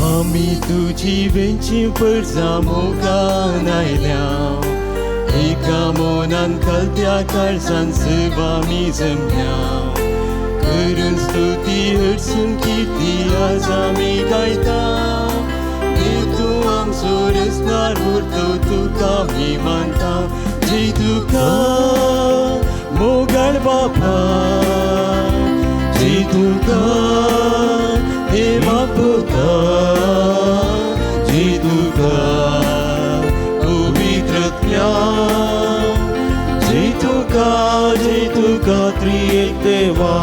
आम्ही तुझी वेंची परजामोगान आयल्या एका मोनान कलत्या काळजान सवामी जमल्या करून स्तुती हरसून कीर्ती आज आमी गायता तूं आमचो रचणार उरतो तुका आमी मानता जय तुका मोगाळ बापा जय तुका देवा पुता जय तुका पवित्रात्म्या जय तुका त्रिएक देवा.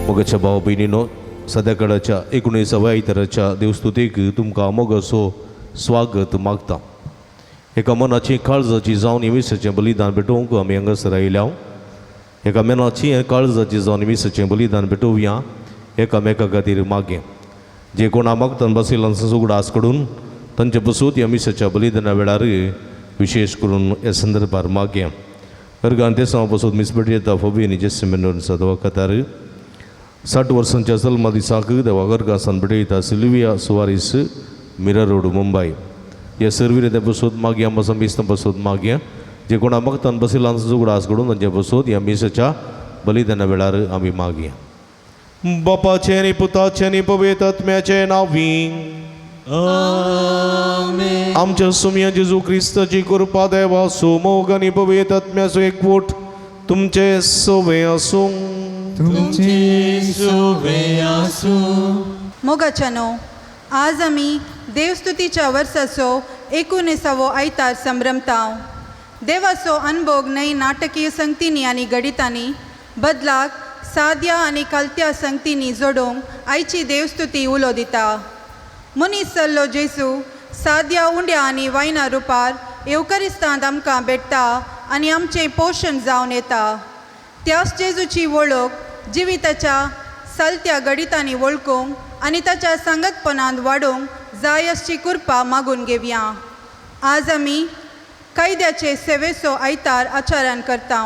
मोगाच्या भाव भयणीनो, सद्याकाळच्या 19व्या आयताराच्या देवस्तुतेक तुमकां मोगाचो स्वागत मागता. एका मनाची काळजाची जावन येवेसाचें बलिदान भेटोवंक आमी हांगासर आयल्या. एका मनाची काळजाची जावन येवेसाचें बलिदान भेटोवया एकामेका खातीर मागे. जे कोणा मागतान बसयलांचो सुगडा आस कडून तांचे पसून ह्या मिसाच्या बलिदाना वेळार विशेष करून ह्या संदर्भार मागे. अर्गान ते साव पसून मिसबेटियेता फोबियनी जेस्मेनोन सदवा कतार 60 वर्सांच्या जल्मा दिसाक देवा गर्गासान भेटयता सिल्विया सुवारीस मिरा रोड मुंबई. ह्या सर्वीर ते पसून मागे आमकां मिस्तां पसून मागे जे कोणा मागतान बसयलांचो सुगडा आस कडून तांचे पसून ह्या मिसाच्या बलिदाना वेळार आमी मागे. बापाचे आनी पुताचे आनी पवित्र आत्म्याचे नांवी आमेन. आमच्या सुमया जेजू क्रिस्ताची कृपा देवा सोमोग आनी पवित्र आत्म्याचो एकवट तुमचे सोवे आसूं. तुमचे सोबे आसूं. मोगाच्यानो, आज आमी देवस्तुतीच्या वर्साचो 19वो आयतार संभ्रमतांव. देवाचो अनभोग नई नाटकीय संगतींनी आनी गणितांनी बदलाक साद्या आनी कलत्या संगतींनी जोडूंक आयची देवस्तुती उलो दिता. मनीस जाल्लो जेजू साद्या उंड्या आनी वायना रुपार येवकरिस्तांत आमकां भेटता आनी आमचें पोशण जावन येता. त्याच जेजूची वळख जिविताच्या चलत्या गणितांनी वळखूंक आनी ताच्या संगतपणांत वाडूंक जाय अशी कृपा मागून घेवया. आज आमी कैद्याचे सेवेचो आयतार आचारान करता.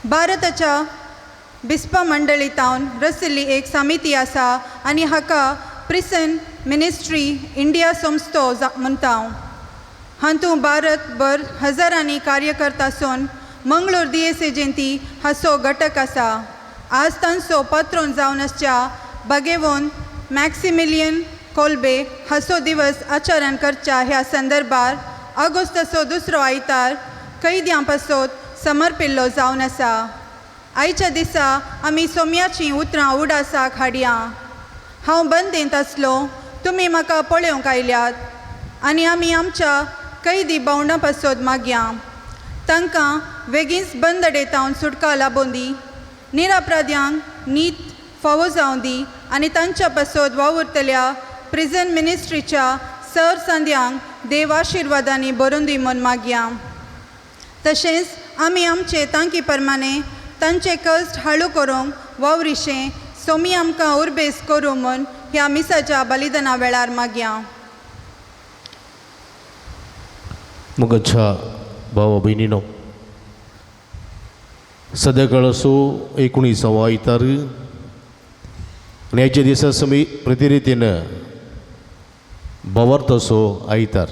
भारताच्या बिस्पा मंडळींतावन रचिल्ली एक समिती आसा आनी हाका प्रिसन मिनिस्ट्री इंडिया संस्थो म्हणटा. हातूंत भारतभर हजारांनी कार्यकर्तासून मंगळूर दिएसेजेंती हाचो घटक आसा. आज तांचो पात्रोन जावन आसच्या बागेवोन मॅक्सिमिलियन कोल्बे हाचो दिवस आचरण करच्या ह्या संदर्भार ऑगस्टाचो 2रो आयतार कैद्यां पासत समर्पिल्लो जावन आसा. आयच्या दिसा आमी सोम्याचीं उतरां उडासाक हाडया. हांव बंदेंत आसलो, तुमी म्हाका पळोवंक आयल्यात आनी आमी आमच्या कैदी भावंडां पासत मागया. तांकां बेगीनच बंदडेतावन सुटका लाबोवन दी. निरापराध्यांक नीत फावो जावं दी आनी तांच्या पासत वावुरतल्या प्रिजन मिनिस्ट्रीच्या सर सांद्यांक देव आशिर्वादांनी भरून दी म्हूण मागया. तशेंच आमी आमचे तांकी प्रमाणे तांचे कश्ट हाळू करूंक वावरिशें सोमी आमकां उर्बेस करूं म्हूण ह्या मिसाच्या बलिदाना वेळार मागया. मोगाच्या भावा भयणीनो, सद्याकाळचो 19वो आयतार आनी ह्याच्या दिसा समी प्रतिरितीन बवार्थाचो आयतार.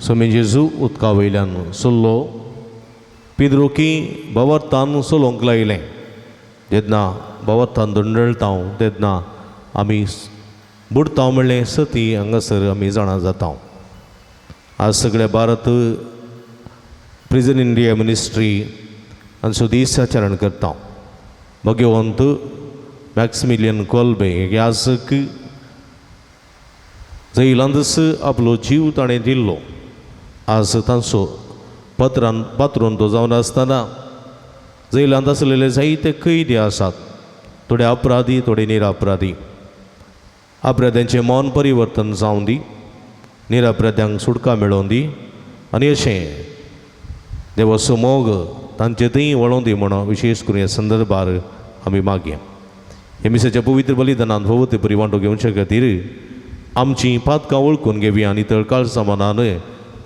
सोमी जेजू उदका वयल्यान सल्लो पिद्रोकी बवार्थान चलोवंक लायलें. जेन्ना बवार्थान दंडळटाव तेन्ना आमी बुडतांव म्हणलें सती हांगासर आमी जाणा जाता. आज सगळे भारत प्रिजन इंडिया मिनिस्ट्री हांचो दीस आचरण करता. भगवंत मॅक्सिमिलियन कोल्बे याजक जैलांदस आपलो जीव ताणें दिल्लो. आज तांचो पात्रोन तो जावन आसतना जैलांत आसलेले जायते कैदी आसात. थोडे अपराधी, थोडे निरापराधी. अपराध्यांचे मौन परिवर्तन जावन दी, निरपराध्यांक सुटका मेळोवन दी आनी अशें देवा मोग तांचे थंय वळोवन दी म्हणून विशेश करून ह्या संदर्भार आमी मागया. हे मिसाच्या पवित्र बलिदानांत भोवते परी वांटो घेवचे खातीर आमची पातकां वळखून घेवया आनी तळकाळ समानान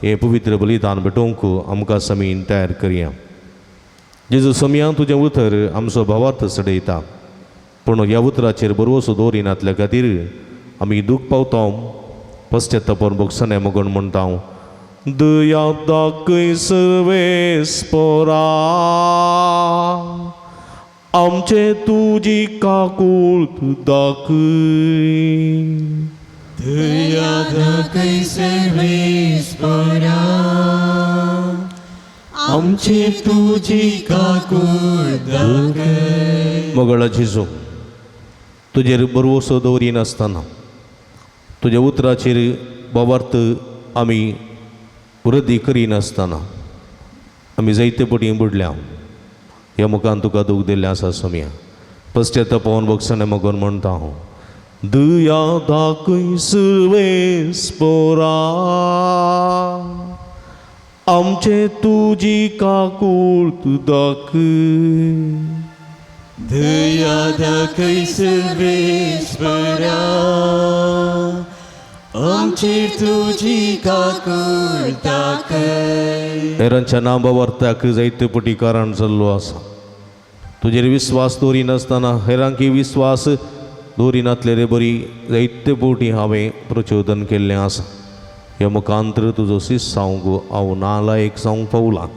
हे पवित्र बलिदान भेटोवंक आमकां समीन तयार करया. जेजू समयां तुजें उतर आमचो भावार्थ सडयता, पूण ह्या उतराचेर बरोवसो दवरिनातल्या खातीर आमी दूख पावता. पश्चात्तापोन भोगसने मोगोन म्हणटा, दया दाखय सर्वेस्परा, आमचे तुजी काकूळट दाखय. दया दाखय सर्वेस्परा, आमची तुजी काकूळट दाखय. मोगळा जेजू, तुजेर बरोवसो दवरिनासतना तुज्या उतराचेर भावार्थ आमी वृद्धी करिनासतना आमी जायते पटी बुडल्या. ह्या मुखान तुका दूख दिल्लें आसा सोम्या. पश्चात्तापोन भोगसने मोगोन म्हणटा हांव, दया दाखय सर्वेस्परा, आमचे तुजी काकूळट दाखय. दया दाखय सर्वेस्परा, आमची तुजी काकूळट दाखय. हेरांच्या नांबावर्ताक जायते पटी कारण जाल्लो आसा. तुजेर विस्वास दवरिनासतना हेरांकी विस्वास दवरिनातले रे बरी जायते पटी हांवें प्रचोदन केल्लें आसा. ह्या मुखांतर तुजो शिश्य जावंक हांव नालायक जावंक पावलां.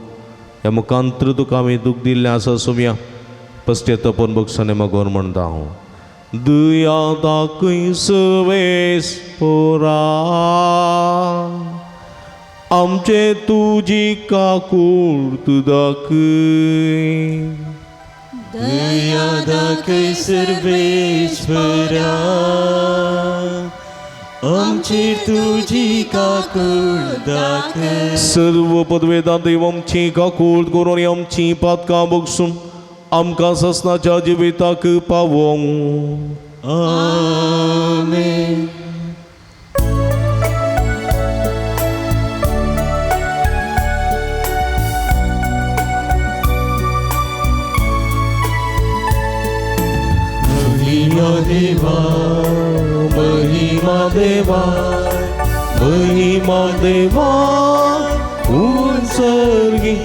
ह्या मुखांतर तुका हांवें दूख दिल्लें आसा सोम्या. पश्चात्तापोन भोगसने मोगोन म्हणटा हांव, दया दाखय सर्वेस्परा, आमचे तुजी काकूळट दाखय. दया दाखय सर्वेस्परा, आमची तुजी काकूळट दाखय. सर्व पदवेदां देवांची काकूळट करून आमची पातकां भोगसून आमकां ससनाच्या जिविताक पावोंक. आमेन. महिमा देवा, महिमा देवा, महिमा देवा, उंचर्गी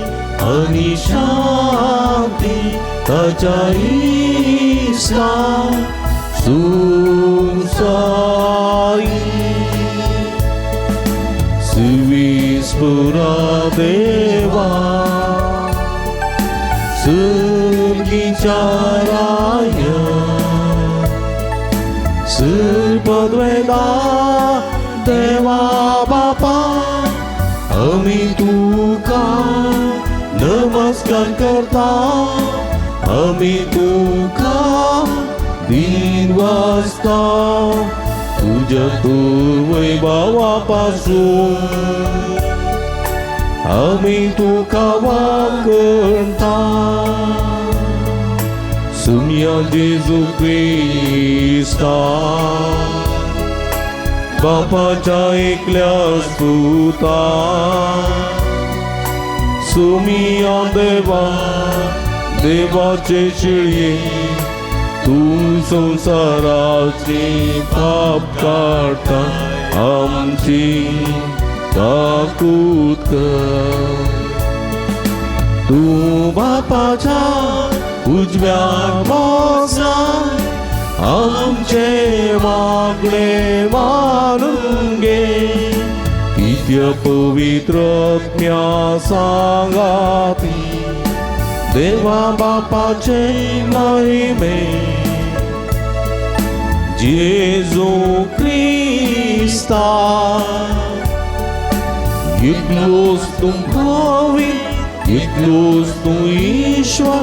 आणि शांती ताच्या ईसा सुसाई. सर्वेस्परा देवा, सर्गीच्या राया, सर्पद्वेदा देवा बापा, आमी तुका नमस्कार करता. आमी तुका दिन वाजता तुझ्या तू वैभवापासून. आमी तुका वाकणता. सुम्या जेजू क्रिस्ता, बापाच्या एकल्या स्तुता. सुमिया देवा, देवाचे शिळये, तू संसाराचे पाप काढता. आमची काकूळट कर. तू बापाच्या उजव्या बोजान आमचे मागणे मानून घे. कित्या पवित्र आत्म्या सांगाती देवा बापाचे महिमे. जेजू क्रिस्ता, एकलोच तू भावी, एकलोच तू ईश्वर,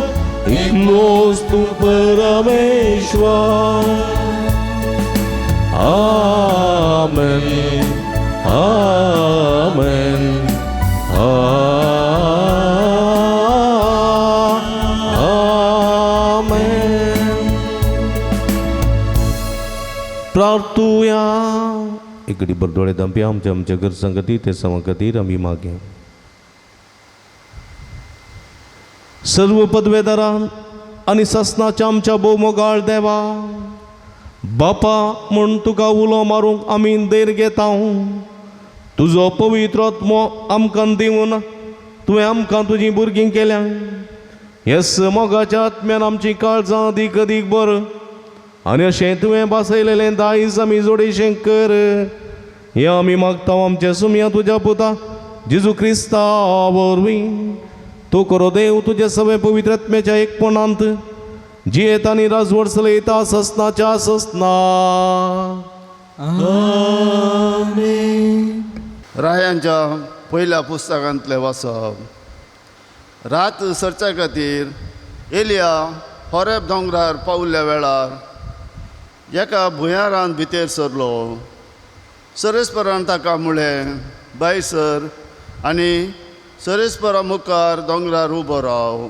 एकलोच तू परमेश्वर. आमेन, आमेन, आमेन. प्रार्थूया या इकडी बरदोळे दंपी आमच्या आमच्या घर संगती ते समगतीर आम्ही मागे सर्व पदवेदारां आणि ससनाच्या आमच्या बोमोगाळ देवा बापा म्हूण तुका उलो मारूंक आमी देर घेता तुजो पवित्र आत्मो आमकां दिवन तुवें आमकां तुजीं भुरगीं केल्या ह्या मोगाच्या आत्म्यान आमची काळजां अदीक अदीक बर आनी अशें तुवें बसयलेलें दायज आमी जोडेशें कर हें आमी मागता आमच्या सुमया तुज्या पुता जेजू क्रिस्ता वरवीं तो करो देव तुझे सगळे पवित्र आत्म्याच्या एकपणांत जियेत आनी राजवट चलयता ससनाच्या ससना रायांच्या पयल्या पुस्तकांतलें वाचप रात सर्चा खातीर एलिया होरेब दोंगरार पावल्ल्या वेळार एका भुंयारांत भितर सरलो सरेस्परान ताका म्हळें बाय सर आनी सरेस्परा मुखार दोंगरार उबो राव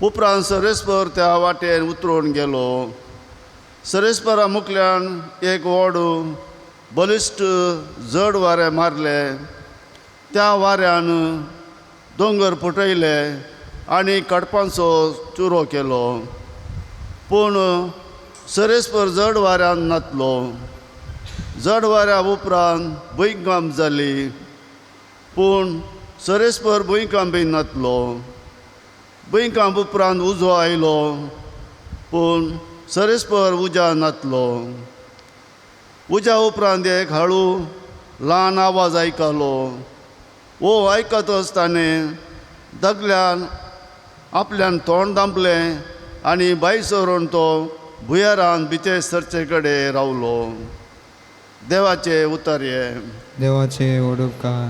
उपरांत सरेस्पर त्या वाटेन उतरून गेलो सरेस्परा मुखल्यान एक व्हड बलिश्ट जड वारें मारलें त्या वाऱ्यान दोंगर फुटयले आनी कडपांचो चुरो केलो पूण सरेस्पर जड वाऱ्यान नातलो जड वाऱ्या उपरांत भुंयकांप जाली पूण सरेस्पर भुंयकांपी नातलो भुंयकांप उपरांत उजो आयलो पूण सरेस्पर उज्या नातलो उज्या उपरांत एक हळू ल्हान आवाज आयकलो वो आयकत आसताना दगल्यान आपल्यान तोंड धांपलें आनी भायर सरून तो भुंयारांत भितर सरचे कडेन रावलो देवाचे उतार्ये देवाचे ओडुपकार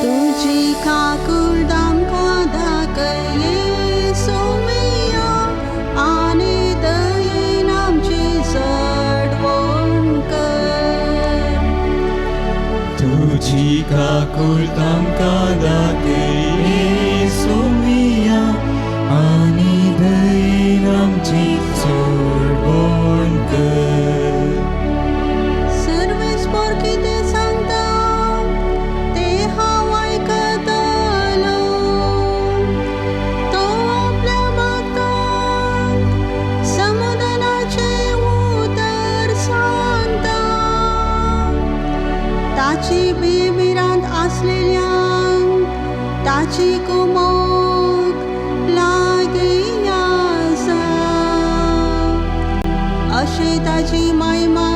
तुझी काकूळ दामका दाखये सोमया आणि दयेन आमची चढवण कर तुझी काकूळ तामका दाखये सोमया आणि दयेन आमची चढवण कर सर्वेस पोर कितें सांगता ते हांव आयकतलो तो आपल्या भक्तांक समाधानाचे उतर सांगता ताची बिबिरांत आसलेल्यांक ताची कुमोक लागी आसा अशें ताची महिमा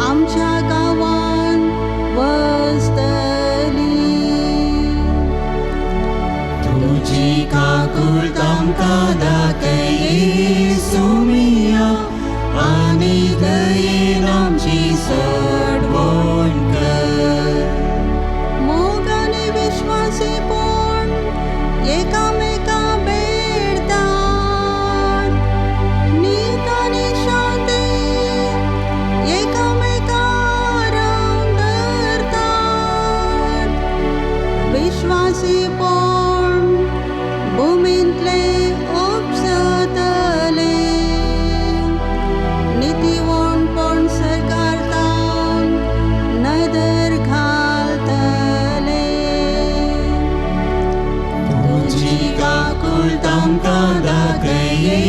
आमच्या गांवान वसतली तुझी काकूळ तामका दाखये सोमया आणि दयेन आमची चढवण कर मोगाने विश्वासीपण एकामेका भेटतात नीत आनी शांती एकामेकार धरतात विश्वासीपण भुमींतले उपसतले नितीवणपण सरकारतांक नदर घालतले तुझी काकूळ तामका दाखये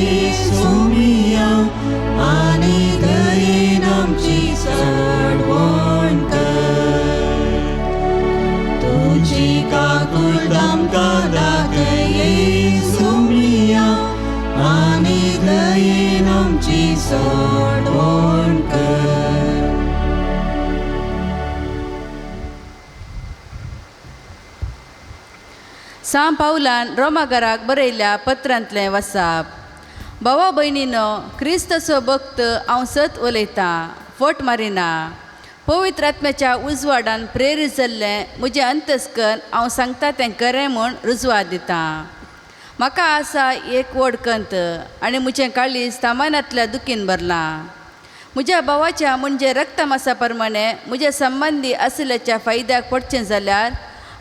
सोमया आणि दयेन आमची चढवण कर तुझी काकूळ तामका दाखये सोमया आणि दयेन आमची चढवण कर सांब पावलान रोमाकाराक बरयल्ल्या पत्रांतलें वाचप भावा भयणीनो क्रिस्तचो भक्त हांव सत उलयतां फोट मारिना पवित्र आत्म्याच्या उजवाडान प्रेरीत जाल्लें म्हजें अंतस्कन हांव सांगता तें खरें म्हूण रुजवात दितां म्हाका आसा एक व्हड कंत आनी म्हजें काळीज तामानांतल्या दुखीन भरलां. म्हज्या भावाच्या म्हणजे रक्तमासा प्रमाणे म्हजे संबंदी आसल्याच्या फायद्याक पडचें जाल्यार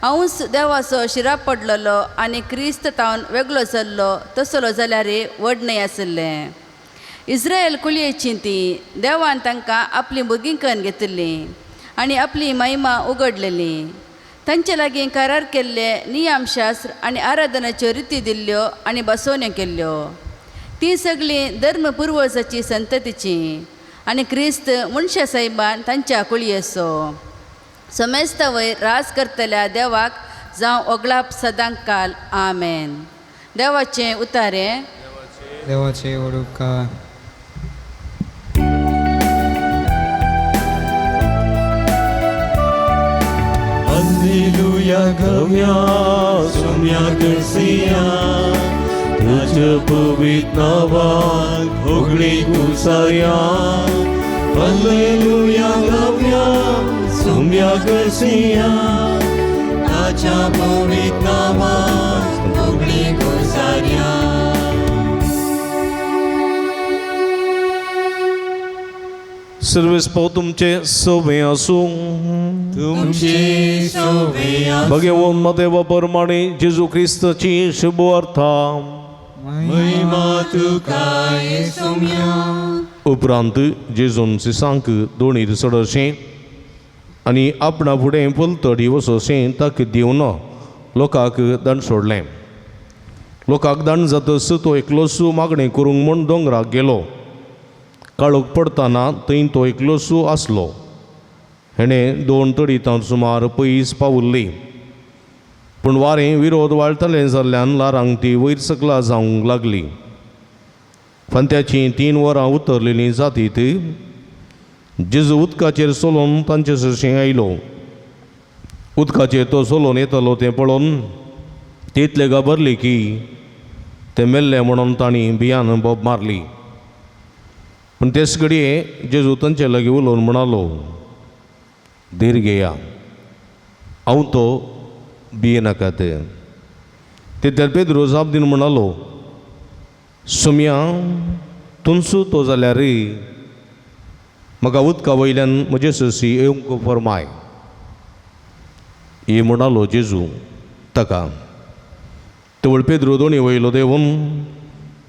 हांव देवाचो शिराप पडलेलो आनी क्रिस्त तावन वेगळो जाल्लो तसलो जाल्यारय व्हड न्हय आसलें. इस्रायल कुळयेचीं ती देवान तांकां आपली भुगिंकन घेतिल्ली आनी आपली महिमा उगडलेली. तांचे लागीं करार केल्ले नियमशास्त्र आनी आराधनाच्यो रिती दिल्ल्यो आनी बसोवण्यो केल्ल्यो. ती सगळीं धर्म पुर्वजाची संततीची आनी क्रिस्त मनशा साहेबान तांच्या कुळयेचो. समेस्त वयर राज करतल्या देवाक जावं ओगळाप सदांच काल. आमेन. देवाचें उतारें. देवाचे व्हड उपकार. Alleluia गव्या सोम्या करसिया तुझ्या पवित्र नावाक होगळी कुसाया. Alleluia गव्या सोम्या करसिया ताच्या पवित्र नावाक होगळी घोसार्या. सर्वेस्पो तुमचे सोवे आसूं. तुमची सोवे भगवंत मदेव परमाणे जेजू क्रिस्ताची शुभ अर्था. महिमा तुका येसुम्या. उपरांत जेजून सिसांक दोणीर चडशें आनी आपणा फुडें पलतडी वचोशें ताका दिवन लोकांक दंड सोडलें. लोकांक दंड जातस तो एकलोसू मागणें करूंक म्हूण दोंगराक गेलो. काळोख पडटाना थंय तो एकलोसू आसलो. हेणें 2 तडीं सुमार पयस पावुल्ली. पूण वारें विरोध वाळटलें जाल्ल्यान लारांक ती वयर सकला जावंक लागली. फांत्याचीं 3 वरां उतरलेलीं जातीत जेजू उदकाचेर सोलोन तांचे सरशें आयलो. उदकाचेर तो सोलोन येतलो तें पळोवन तितले घाबरली की ते मेल्ले म्हणून तांणी भियान बोब मारली. पूण तेच घडये जेजू तांचे लागीं उलोवन म्हणालो, धीर घेया, हांव तो भिये नाकात. तेद्यार पेद्रो जाप दिवन म्हणालो, सुम्या तुमचो तो जाल्यार म्हाका उदका वयल्यान म्हजे ससी येवंक फरमाय. हे म्हणालो जेजू ताका. तेवळ पेद्रो दोणी वयलो देंवन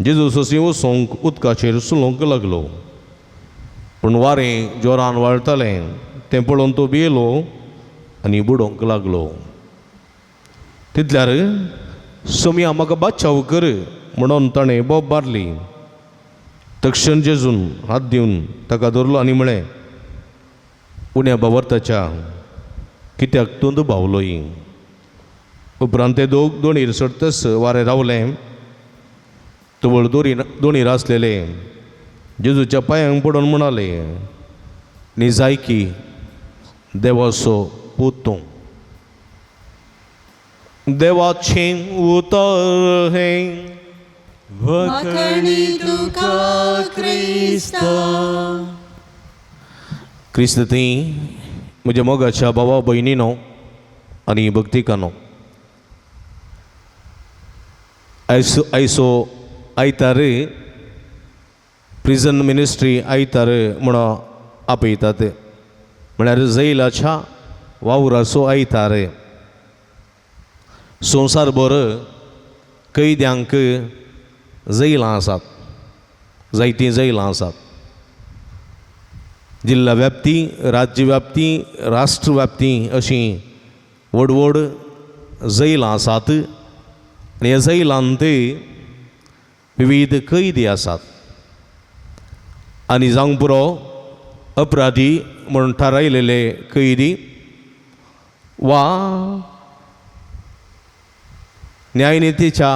जेजू ससी वसोंक उदकाचेर सुलोंक लागलो. पूण वारें जोरान वाळटालें तें पळोवन तो भियेलो आनी बुडोवंक लागलो. तितल्यार सुम्या म्हाका बाचाव कर म्हणून ताणें बोब मारली. तक्षण जेजून हात दिवन ताका धरलो आनी म्हळें, उण्या भावार्थाच्या कित्याक तोंड भावलोय. उपरांत ते दोणीर सडतस वारें रावलें. तवळ दोणीर आसलेले जेजूच्या पांयांक पडोवन म्हणाले, न्ही जाय की देवाचो पूत तूं. देवाचें उतर हें वखणी तुका क्रिस्ता. क्रिस्त ती म्हज्या मोगाच्या भावा भयणीनो आनी भक्तिकानो, आयसो आयतार प्रिजन मिनिस्ट्री आयतार म्हणून आपयतात. म्हळ्यार जैलाच्या वावराचो आयतार. संवसारभर कैद्यांक जैलां आसात, जायतीं जैलां आसात. जिल्ला व्याप्ती, राज्य व्याप्ती, राष्ट्र व्याप्ती अशीं व्हड व्हड जैलां आसात. आनी ह्या जैलांत विविध कैदी आसात. आनी जावंक पुरो अपराधी म्हणून थारायलेले कैदी वा न्यायनितीच्या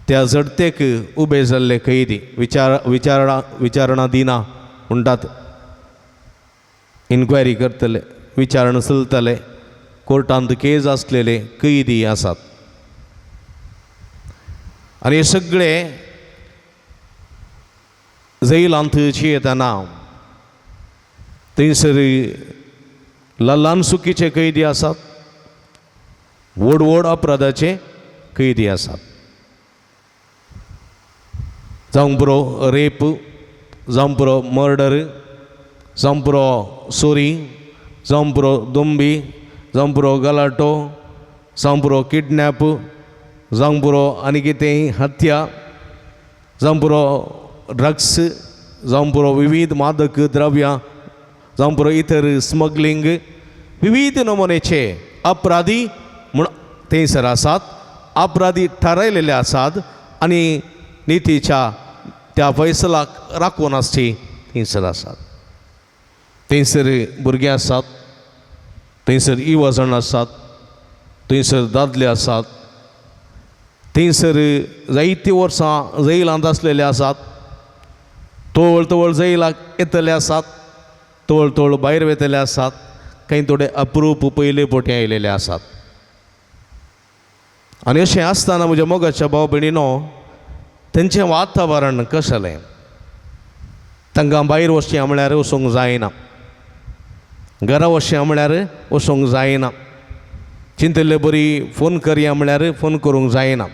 त्या झडतेक उबे जाल्ले कैदी, विचारणा दिना म्हणटात, इन्क्वायरी करतले, विचारणा चलतले, कोर्टांत केस आसलेले कैदी आसात. आनी हे सगळे जैलांत येताना थंयसर ल्हान सुखीचे कैदी आसात, व्हड व्हड अपराधाचे कैदी आसात. जावंक पुरो रेप, जावंक पुरो मर्डर, जावंक पुरो चोरी, जावंक पुरो दोंबी, जावंक पुरो गलाटो, जावंक पुरो किडनॅप, जावंक पुरो आनी कितें हत्या, जावंक पुरो ड्रग्स, जावंक पुरो विविध मादक द्रव्यां, जावंक पुरो इतर स्मगलिंग, विविध नमुनेचे अपराधी म्हूण थंयसर आसात, अपराधी थारायलेले आसात आनी नितीच्या त्या फैसलाक राखून आसची थंयसर आसात. थंयसर भुरगीं आसात, थंयसर इवजण आसात, थंयसर दादले आसात, थंयसर जायतीं वर्सां जैलांत आसलेले आसात, तोळ तोळ जैलाक येतले आसात, तोळ तोळ भायर वेतले आसात, काही थोडे अप्रूप पयले पोटी आयलेले आसात. आनी अशें आसतना म्हज्या मोगाच्या भाव भयणीनो, तेंचें वातावरण कशेलें, तांकां भायर वचचें म्हळ्यार वचोंक जायना, घरा वचचें म्हळ्यार वचोंक जायना, चिंतले बरी फोन करया म्हळ्यार फोन करूंक जायना,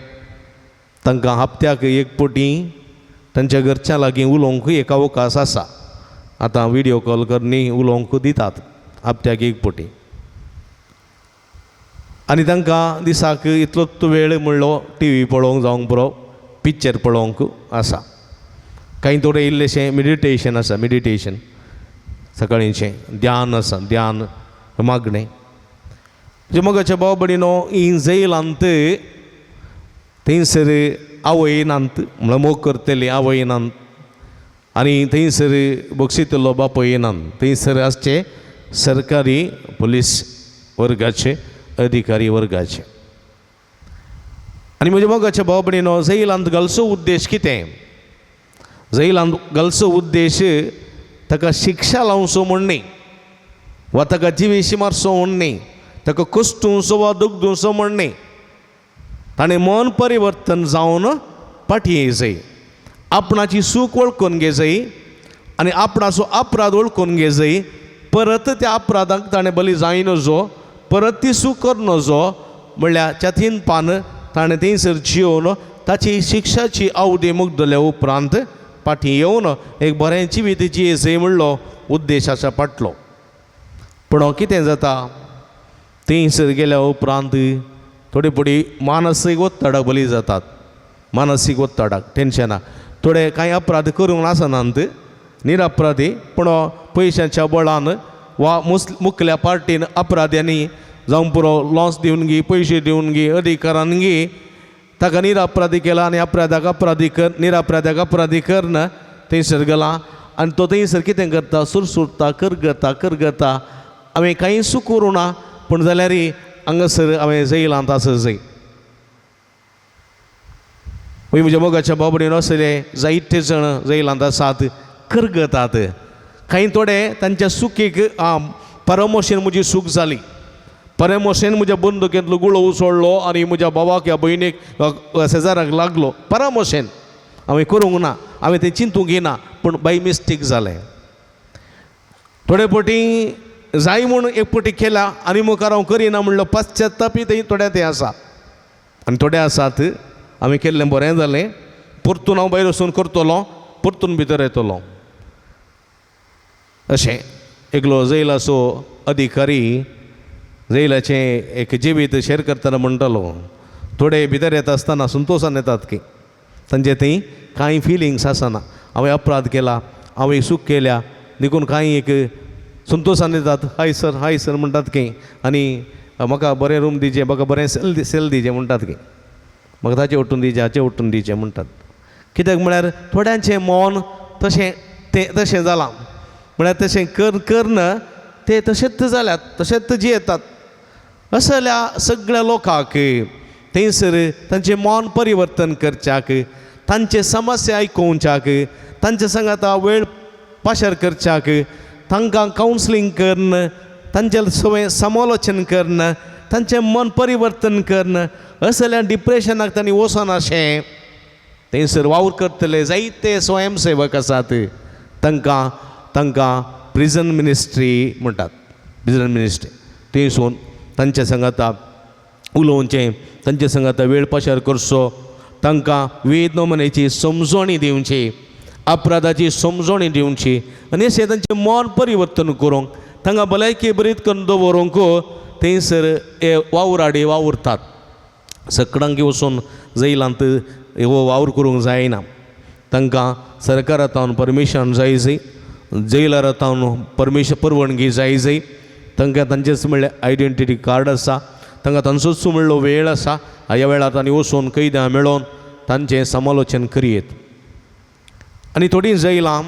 तांकां हप्त्याक एक पोटी तांच्या घरच्या लागीं उलोवंक एक अवकाश आसा. आतां व्हिडियो कॉल करनी उलोवंक दितात हप्त्याक एक पोटी. आनी तांकां दिसाक इतलोच वेळ म्हणलो टी व्ही पळोवंक जावंक पुरो, पिक्चर पळोवंक आसा. कांय थोडे इल्लेशें मेडिटेशन आसा, मेडिटेशन सकाळींचें ध्यान आसा, ध्यान मागणें. म्हणजे मोगाच्या भाव भयणीनो, ही जैलांत थंयसर आवयनांत म्हळ्यार मोग करतली आवयनांत, आनी थंयसर बक्षितलो बापयनांत, थंयसर आसचे सरकारी पुलीस वर्गाचे अधिकारी वर्गाचे. आनी म्हज्या मोगाच्या भाव भयणीनो, जैलांत घालचो उद्देश कितें? जैलांत घालचो उद्देश ताका शिक्षा लावचो म्हण न्ही, वा ताका जिवेशी मारचो म्हण न्ही, ताका कश्टूंचो वा दुखदुचो म्हण न्ही. ताणें मन परिवर्तन जावन फाटीं येय जाय, आपणाची चूक वळखून घे जाय आनी आपणाचो अपराध वळखून घे जाय. परत त्या अपराधाक ताणें बली जाय नजो, परत ती चूक कर नजो, म्हणल्यार चथीन पान ताणें थंयसर जियोवन ताची शिक्षाची अवधी मुग्दल्या उपरांत फाटीं येवन एक बरें जिवीत जिये जाय म्हणलो उद्देश आसा पडलो. पूण कितें जाता, थंयसर गेल्या उपरांत थोडी फुडी मानसीक ओत्तडाक बली जातात, मानसीक ओत्तडाक टेन्शनाक. थोडे कांय अपराध करूंक आसनात, निरपराधी, पूण पयशांच्या बळान वा मुखल्या पार्टीन अपराध्यांनी जावं पुरो लॉस दिवन गी, पयशे दिवन गी, अधिकारान गी ताका निरपराधी केला आनी अपराधाक अपराधी कर, निरपराध्याक अपराधी करना थंयसर गेला. आनी तो थंयसर कितें करता, सुरसुरता, करगता हांवें कांय चूक करूं ना, पूण जाल्यार हांगासर हांवें जैलांत आसा जाय. म्हज्या मोगाच्या भाव भयणीनो, असले जायते जण जैलांत आसात, करगतात. कांय थोडे तांच्या चुकीक परमोशन म्हजी चूक जाली, परमोशन म्हज्या बंदुकेंतलो गुळो उसळ्ळो आनी म्हज्या भावाक ह्या भयणीक शेजाराक लागलो, परमोशन हांवें करूंक ना, हांवें तें चिंतूंक येना, पूण बाय मिस्टेक जालें. थोडे फावटी जाय म्हूण एक फावटी केला आनी मुखार हांव करिना म्हणलो पश्चात्तापी थोड्या ते आसा. आनी थोडे आसात हांवें केल्लें बरें जालें, परतून हांव भायर वचून करतलो, परतून भितर येतलो. अशें एकलो जैलाचो अधिकारी जैलाचें एक जिवीत शेअर करतना म्हणटालो, थोडे भितर येता आसतना संतोशान येतात की तांचे थंय कांय फिलिंग्स आसना, हांवें अपराध केला, हांवें चूक केल्या देखून कांय एक संतोशान येतात, हाय सर म्हणटात की, आनी म्हाका बरें रूम दिजें, म्हाका बरें सेल दिजें म्हणटात की, म्हाका ताचें उठून दिजें, हाचें उठून दिजें म्हणटात. कित्याक म्हळ्यार थोड्यांचें मन तशें जालां, म्हळ्यार तशें करना ते तशेंच जाल्यात, तशेंच जियेतात. असल्या सगळ्या लोकांक थंयसर तांचें मन परिवर्तन करच्याक, तांचे समस्या आयकुवच्याक, तांचे सांगात वेळ पाशर करच्याक, तांकां कावन्सिलींग करन, तांचें समालोचन करन, तांचें मन परिवर्तन करन, असल्या डिप्रेशनाक तांणी वचनाशें थंयसर वावर करतले जायते स्वयंसेवक आसात. तांकां प्रिजन मिनिस्ट्री म्हणटात, प्रिजन मिनिस्ट्री. थंयसून तांचे सांगाता उलोवचें, तांचे सांगाता वेळ पाशर करचो, तांकां वेद नमुन्याची समजणी दिवची, अपराधाची समजणी दिवची आनी अशें तांचें मन परिवर्तन करूंक तांकां भलायकी बरीत करून दवरूंक थंयसर हे वावराडे वावुरतात। सकडांक वचून जैलांत हो वावर करूंक जायना, तांकां सरकारांतावन परमिशन जाय जाय, जैलारांतावन परवानगी जाय जाय, तांकां तांचेच म्हणल्यार आयडेंटिटी कार्ड आसा, तांकां तांचोच म्हणलो वेळ आसा, ह्या वेळार तांणी वचून कैद्यां मेळोवन तांचें समालोचन करियेत। आनी थोडीं जैलां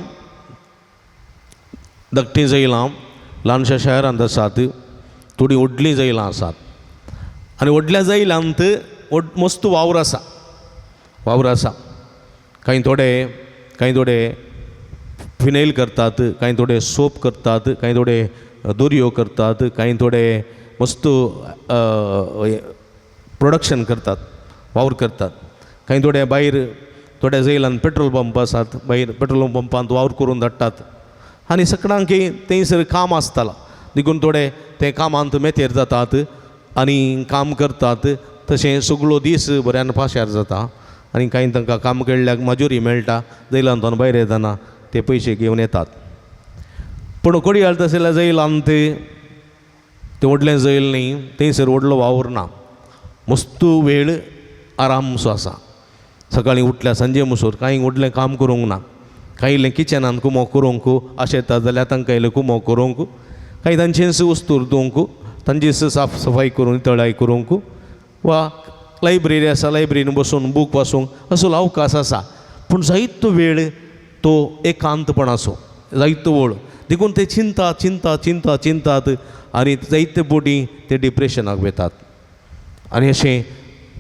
धाकटीं जैलां ल्हानशा शहरांत आसात, थोडीं व्हडलीं जैलां आसात आनी व्हडल्या जैलांत मस्त वावर आसा। कांय थोडे फिनायल करतात, कांय थोडे सोप करतात, कांय थोडे दोरयो करतात, कांय थोडे मस्त प्रोडक्शन करतात, वावर करतात। कांय थोडे भायर थोड्या जैलांत पेट्रोल पंप आसात, भायर पेट्रोल पंपांत वावर करून धाडटात आनी सकडांक थंयसर काम आसतालां देखून थोडे ते कामांत मेथेर जातात आनी काम करतात, तशें सगळो दीस बऱ्यान पाश्यार जाता आनी कांय तांकां काम केल्ल्याक मजुरी मेळटा, जैलांतून भायर येतना ते पयशे घेवन येतात। पूण कोडयाळ तसल्या जैलांत तें व्हडलें जैल न्ही, थंयसर व्हडलो वावर ना, मस्त वेळ आरामसो आसा। सकाळीं उठल्या सांजे मुसोर कांय व्हडलें काम करूंक ना, कांय इल्लें किचनांत कुमो करूंक आशेता जाल्यार तांकां इल्लें कुमो करूंक, कांय तांचेंच वस्तूर दिवंक, तांचीच साफ सफाई करून नितळाय करूंक, वा लायब्ररी आसा लायब्ररीन बसून बूक वाचूंक असो अवकाश आसा। पूण जायतो वेळ तो एकांतपणाचो, जायतो वेळ देखून ते चिंतात आनी जायते पोटी ते डिप्रेशनाक वतात आनी अशें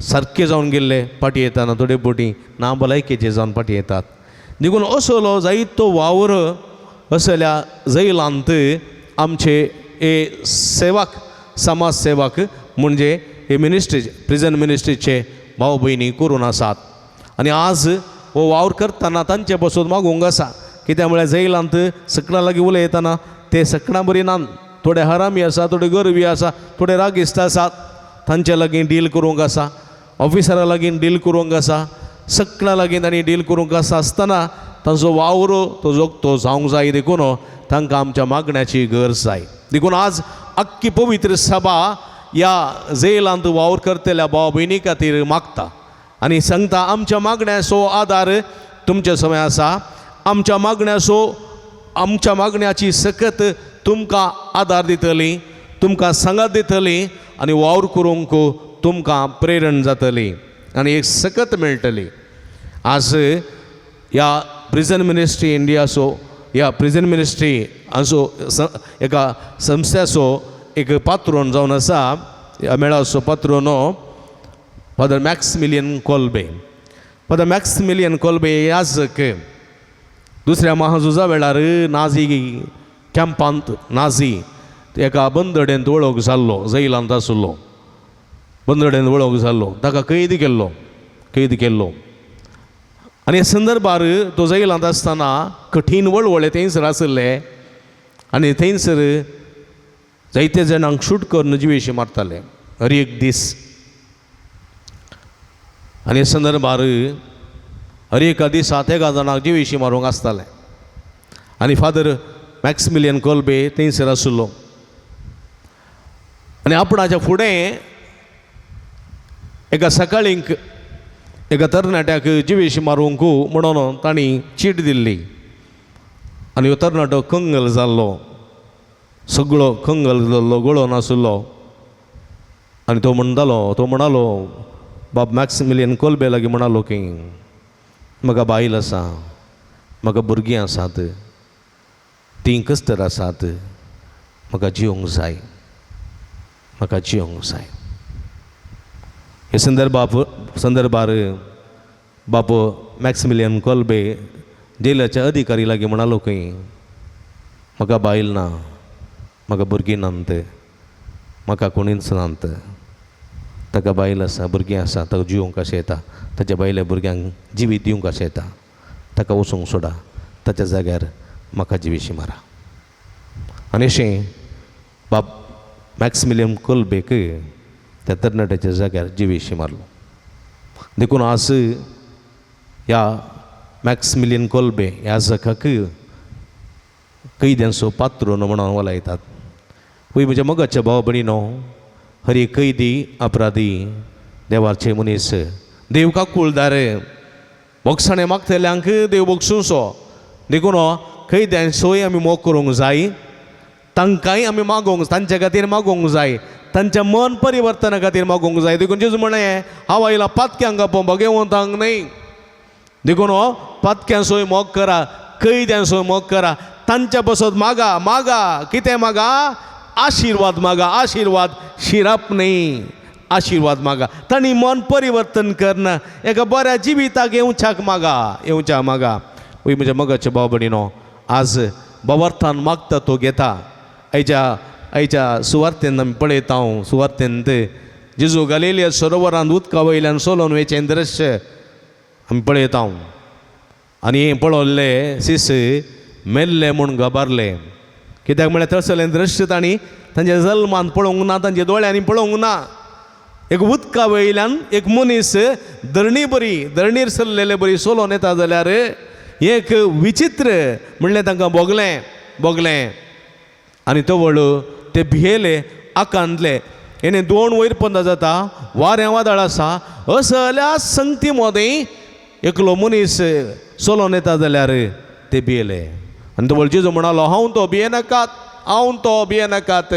सारकें जावन गेल्ले फाटी येताना थोडे पोटी ना भलायकेचे जावन फाटी येतात। देखून असलो जायतो वावर असल्या जैलांत आमचे हे सेवक, समाज सेवक म्हणजे हे मिनिस्ट्रीचे, प्रिजन मिनिस्ट्रीचे भाव भयणी करून आसात आनी आज हो वावर करतना तांचे पासून मागूंक आसा, कित्याक म्हळ्यार जैलांत सकडां लागीं उलयतना ते सकडां बरी नात, थोडे हरामी आसा, थोडे गरवी आसा, थोडे रागिश्ट आसात, तांचे लागीं डील करूंक आसा, ऑफिसरा लागीं डील करूंक आसा, सकडां लागीं तांणी डील करूंक आसा आसतना तांचो वावर तो जोगतो जावंक जाय, देखून तांकां आमच्या मागण्याची गरज जाय। देखून आज अख्खी पवित्र सभा ह्या जैलांत वावर करतल्या भाव भयणी खातीर मागता आनी सांगता आमच्या मागण्याचो आदार तुमचे समय आसा, आमच्या मागण्याची सकत तुमकां आदार दितली, तुमकां संगत दितली आनी वावर करूंक तुमकां प्रेरण जातली आनी एक सकत मेळटली। आज ह्या प्रिजन मिनिस्ट्री इंडियाचो, ह्या प्रिजन मिनिस्ट्री हाचो एका संस्थेचो एक पात्रोन जावन आसा, ह्या मेळाचो पात्रोन फादर मॅक्सिमिलियन कोल्बे। फादर मॅक्सिमिलियन कोल्बे याजक दुसऱ्या महाझुजा वेळार नाझी कॅम्पांत नाझी एका बंदडेंत वळख जाल्लो, जैलांत आशिल्लो बंदडेंत वळख जाल्लो, ताका कैद केल्लो आनी ह्या संदर्भार तो जैलांत आसतना कठीण वळवळे थंयसर आशिल्ले आनी थंयसर जायते जाणांक शूट करून जिवेशी मारताले हर एक दीस आनी ह्या संदर्भार हर एका दिसाक एका जाणांक जिवेशी मारूंक आसताले आनी फादर मॅक्सिमिलियन कोल्बे थंयसर आशिल्लो आनी आपणाच्या फुडें एका सकाळींक एका तरणाट्याक जिवेशी मारूंक म्हणून तांणी चीट दिल्ली आनी हो तरणाटो कंगल जाल्लो, सगळो कंगल जाल्लो, गळो नाशिल्लो आनी तो म्हणालो बाब मॅक्सिमिलियन कोल्बे लागीं म्हणालो की म्हाका बायल आसा, म्हाका भुरगीं आसात, तीं कस्तर आसात, म्हाका जिवंक जाय। हे संदर्भार बाप मॅक्सिमिलियन कोल्बे जेलाच्या अधिकारी लागीं म्हणालो की म्हाका बायल ना, म्हाका भुरगीं नात, म्हाका कोणीच नात, ताका बायल आसा, भुरगीं आसा, ताका जिवंक कशें येता, ताच्या बायल्या भुरग्यांक जिवीत दिवंक कशें येता, ताका वचूंक सोडा, ताच्या जाग्यार म्हाका जिवीशी मारा। आनी अशें बाब मॅक्सिमिलियन कोल्बेक त्या तरणाट्याच्या जाग्यार जिवीशी मारलो देखून आज ह्या मॅक्सिमिलियन कोल्बे ह्या जखाक कैद्यांचो पात्रो म्हणून वलायतात. पळय म्हज्या मगाच्या भाव भयणीनो, हर एक कैदी अपराधी देवाचे मनीस. देव का कुळदार बोगसाणें मागतल्यांक देव बोगसूंचो. देखून कैद्यांचोय आमी मोग करूंक जाय, तांकांय आमी मागोवंक, तांचे खातीर मागोवंक जाय, तांच्या मन परिवर्तना खातीर मागोवंक जाय. देखून जेजू म्हणे हांव आयला पातक्यांक आपोवंक भगवंतांक न्ही. देखून पातक्यांचोय मोग करा, कैद्यांचोय मोग करा, तांच्या बसत मागा. मागा कितें मागा? आशिर्वाद मागा. आशिर्वाद, शिराप न्ही, आशिर्वाद मागा. तांणी मन परिवर्तन करना, एका बऱ्या जिविताक येवच्याक मागा, येवच्या मागा. वय म्हज्या मगाच्या भाव भयणीनो, आज बावार्थान मागता तो घेता. आयच्या सुवार्थेन आमी पळयता, सुवार्थेंत जेजू गलिलिया सरोवरांत उदका वयल्यान सोलोन वयचें दृश्य आमी पळयता. आनी हें पळोवले सीस मेल्ले म्हूण घाबरले. कित्याक म्हळ्यार थंयसरलें दृश्य तांणी तांच्या जल्मांत पळोवंक ना, तांच्या दोळ्यांनी पळोवंक ना. एक उदका वयल्यान एक मनीस धरणीर सरलेले बरी सोलोन येता जाल्यार एक विचित्र म्हणलें तांकां बोगलें. आनी तवळ ते भियेले, आकांतले. हेणे दोन वयर पंदा जाता, वारें वादळ आसा, असल्या संगती मदें एकलो मनीस सोलोन येता जाल्यार ते भियेले. आनी तवळ जेजू म्हणालो, हांव तो भियेनाकात, हांव तो भियेनाकात.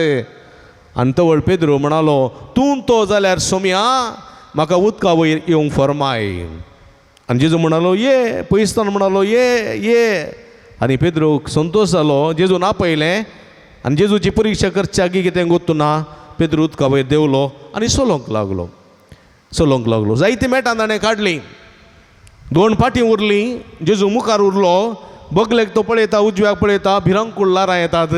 आनी तवळ पेद्रो म्हणालो, तूं तो जाल्यार सोम्या म्हाका उदका वयर येवंक फरमाय. आनी जेजू म्हणालो, ये. पयसतान म्हणालो, ये. आनी पेद्रोक संतोश जालो, जेजू ना पयलें. आनी जेजूची परिक्षा करच्या की कितें गोतू ना, पेद्रो उदका वयर देवलो आनी सोलोंक लागलो. जायती मेटां ताणें काडलीं. दोन फाटीं उरलीं, जेजू मुखार उरलो. बगलेक तो पळयता, उजव्याक पळयता, भिरांकूळ लारां येतात.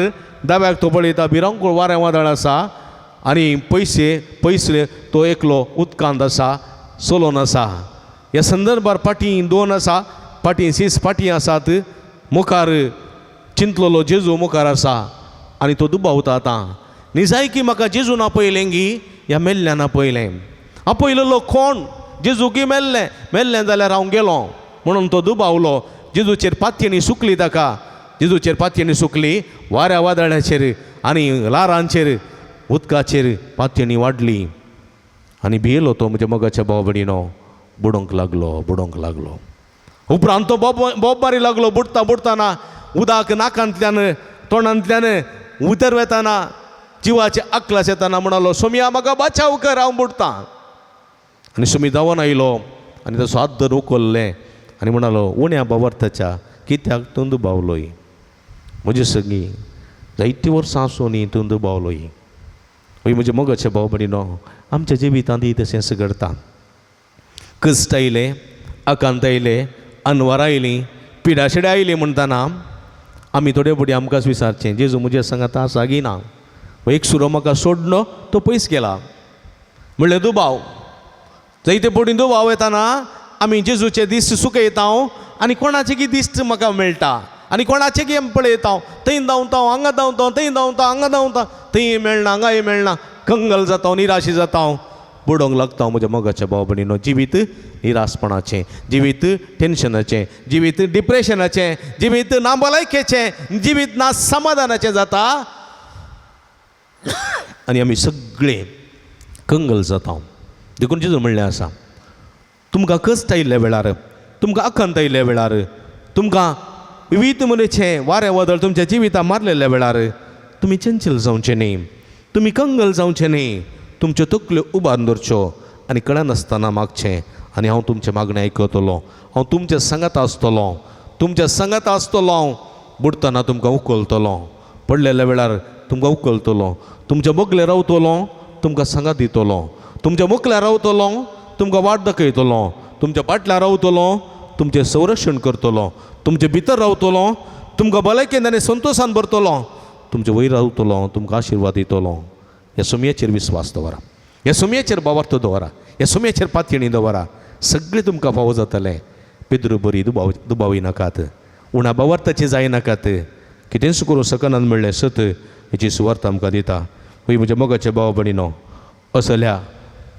दाव्याक तो पळयता, भिरांकूळ वारें वादळ आसा. आनी पयसले तो एकलो उदकांत आसा, सोलोन आसा. ह्या संदर्भार फाटीं दोन आसा, फाटीं 6 फाटीं आसात. मुखार चिंतलोलो जेजू मुखार आसा आनी तो दुबावता आतां. न्ही जाय की म्हाका जेजू ना पयलें गी, ह्या मेल्ल्यान आपयलें. आपयलेलो कोण? जेजू की मेल्लें जाल्यार हांव गेलो म्हणून तो दुबावलो. जेजूचेर पातयेणी सुकली ताका. जेजूचेर पातयेणी सुकली, वाऱ्या वादळाचेर आनी लारांचेर, उदकाचेर पातयेणी वाडली. आनी भियेलो तो म्हज्या मगाच्या भाव भयणीनो, बुडोंक लागलो. उपरांत तो बोब मारी लागलो. बुडटाना उदक नाकांतल्यान तोंडांतल्यान उतर वेताना जिवाचे आकलास येताना म्हणालो, सोम्या म्हाका बचाव कर, हांव बुडटां. आनी सोमी धांवन आयलो आनी ताचो हात धरून उखल्लें आनी म्हणालो, उण्या बावार्थाच्या कित्याक तूं दुबावलोय? म्हजी सगळीं जायतीं वर्सां आसून तूं दुबावलोय. वय म्हजे मोगाचे भाव भयणीनो, आमच्या जिवितांत तशेंच घडटा. कश्ट आयले, आकांत आयले, अनवर आयलीं, पिडाशिडां आयलीं म्हणटाना आमी थोडे फुडें आमकांच विचारचें, जेजू म्हज्या सांगात आसा की ना? एक सुरो म्हाका सोडलो, तो पयस गेला म्हणलें दुबाव. जायते फुडें दुबाव येताना आमी जेजूचे दीस सुकयता आनी कोणाचे की दिश्ट म्हाका मेळटा आनी कोणाचे की पळयता. थंय धांवता, हांगा धांवता, थंय धांवता, हांगा धांवता, थंय मेळना, हांगाय मेळना. कंगल जाता, निराशी जाता, बुडोंक लागता. म्हज्या मोगाच्या भाव भयणीनो, जिवीत निराशपणाचें, जिवीत टेन्शनाचें, जिवीत डिप्रेशनाचें, जिवीत नाभलायकेचें, जिवीत ना समाधानाचें जाता. आनी आमी सगळे कंगल जाता. देखून जेजू म्हणलें आसा, तुमकां कश्ट आयिल्ल्या वेळार, तुमकां आकांत आयिल्ल्या वेळार, तुमकां विविध मनयेचें वारें वादळ तुमच्या जिवितांत मारलेल्या वेळार तुमी चंचल जावचें न्ही, तुमी कंगल जावचें न्ही. तुमच्यो तकल्यो उबारून दवरच्यो आनी कळनासतना मागचें. आनी हांव तुमचें मागणें आयकतलो. हांव तुमच्या सांगात आसतलो, तुमच्या सांगात आसतलो. हांव बुडतना तुमकां उखलतलो, पडलेल्या वेळार तुमकां उखलतलो, तुमच्या बोगले रावतलो, तुमकां सांगात दितलो, तुमच्या मुखल्यार रावतलो, तुमकां वाट दाखयतलो, तुमच्या फाटल्यान रावतलो, तुमचें संरक्षण करतलो, तुमचे भितर रावतलो, तुमकां भलायकेन आनी संतोशान भरतलो, तुमचे वयर रावतलो, तुमकां आशिर्वाद दितलो. ह्या सोमयाचेर विस्वास दवरा, ह्या सोमयाचेर बावार्थ दवरा, ह्या सोमयाचेर पातयेणी दवरा. सगळें तुमकां फावो जातलें. पितृ बरी दुबावी नाकात, उणा बावार्थाची जाय नाकात. कितेंच करूं सकनात म्हणलें सत हेची सुवार्थ आमकां दिता. खंय म्हज्या मोगाचे भाव भयणीनो, असल्या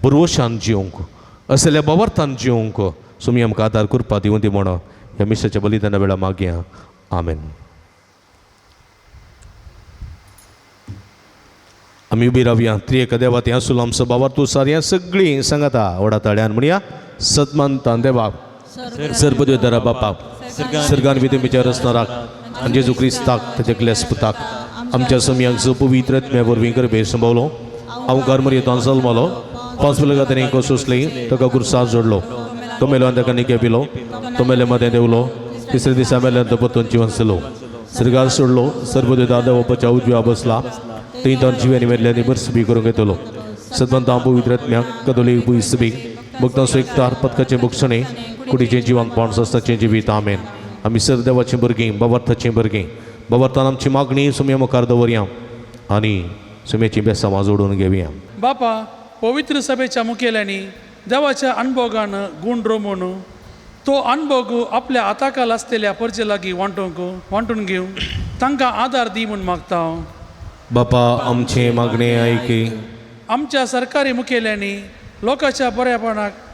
पुर्वशान जिवंक, असल्या बवर्तान जिवंक तुमी आमकां आदार करपा दिवं दी म्हणो ह्या मिसाच्या बलिदाना वेळा मागया आमेन. आमी उबी रावया त्रिएक देवात ह्या सुलाम सभावार तूं सार सगळीं सांगाता व्हडा ताळ्यान म्हणया सतमानता देवाक सर्पदेवदारा बापाक सर्गान भितर विचार असणाराक आनी जेजू क्रिस्ताक ताच्या क्लेस्पुताक आमच्या समयांक जो पवित्र आत्म्या वरवीं गर्भे संभवलो हांव गर्मरयेतान जल्मलो 5 वर्गांनी कसोसली ताका कुर्सार जोडलो तो मेलो आनी ताका निके पिलो तो मेले मदें देवलो तिसऱ्या दिसा मेल्यान तो परतून जिवन जालो सर्गार सोडलो सर्पदेवदार देवाच्या उजव्या बसला थंय तान जिवेनी मेल्ल्यांनी बरसबी करूंक येतलो सद्मंतां पवित्र आत्म्याक कदोलीक पुयसबीक भक्तांचो एकतार पदकाचें भक्षणे कुडीचें जिवन पणसाचें जिवीत आमेन. आमी सर देवाचीं भुरगीं बाबार्थाचीं भुरगीं बाबार्थान आमची मागणी सुम्या मुखार दवरया आनी सुम्याची बेसांवां जोडून घेवया. बापा पवित्र सभेच्या मुखेल्यांनी देवाच्या अनुभवान गुण रोमून तो अनुभव आपल्या हाताखाल आसलेल्या परजे लागीं वांटून घेवं तांकां आदार दी म्हूण मागता हांव. बापा आमचे मागणे आयकी. आमच्या सरकारी मुखेल्यांनी लोकांच्या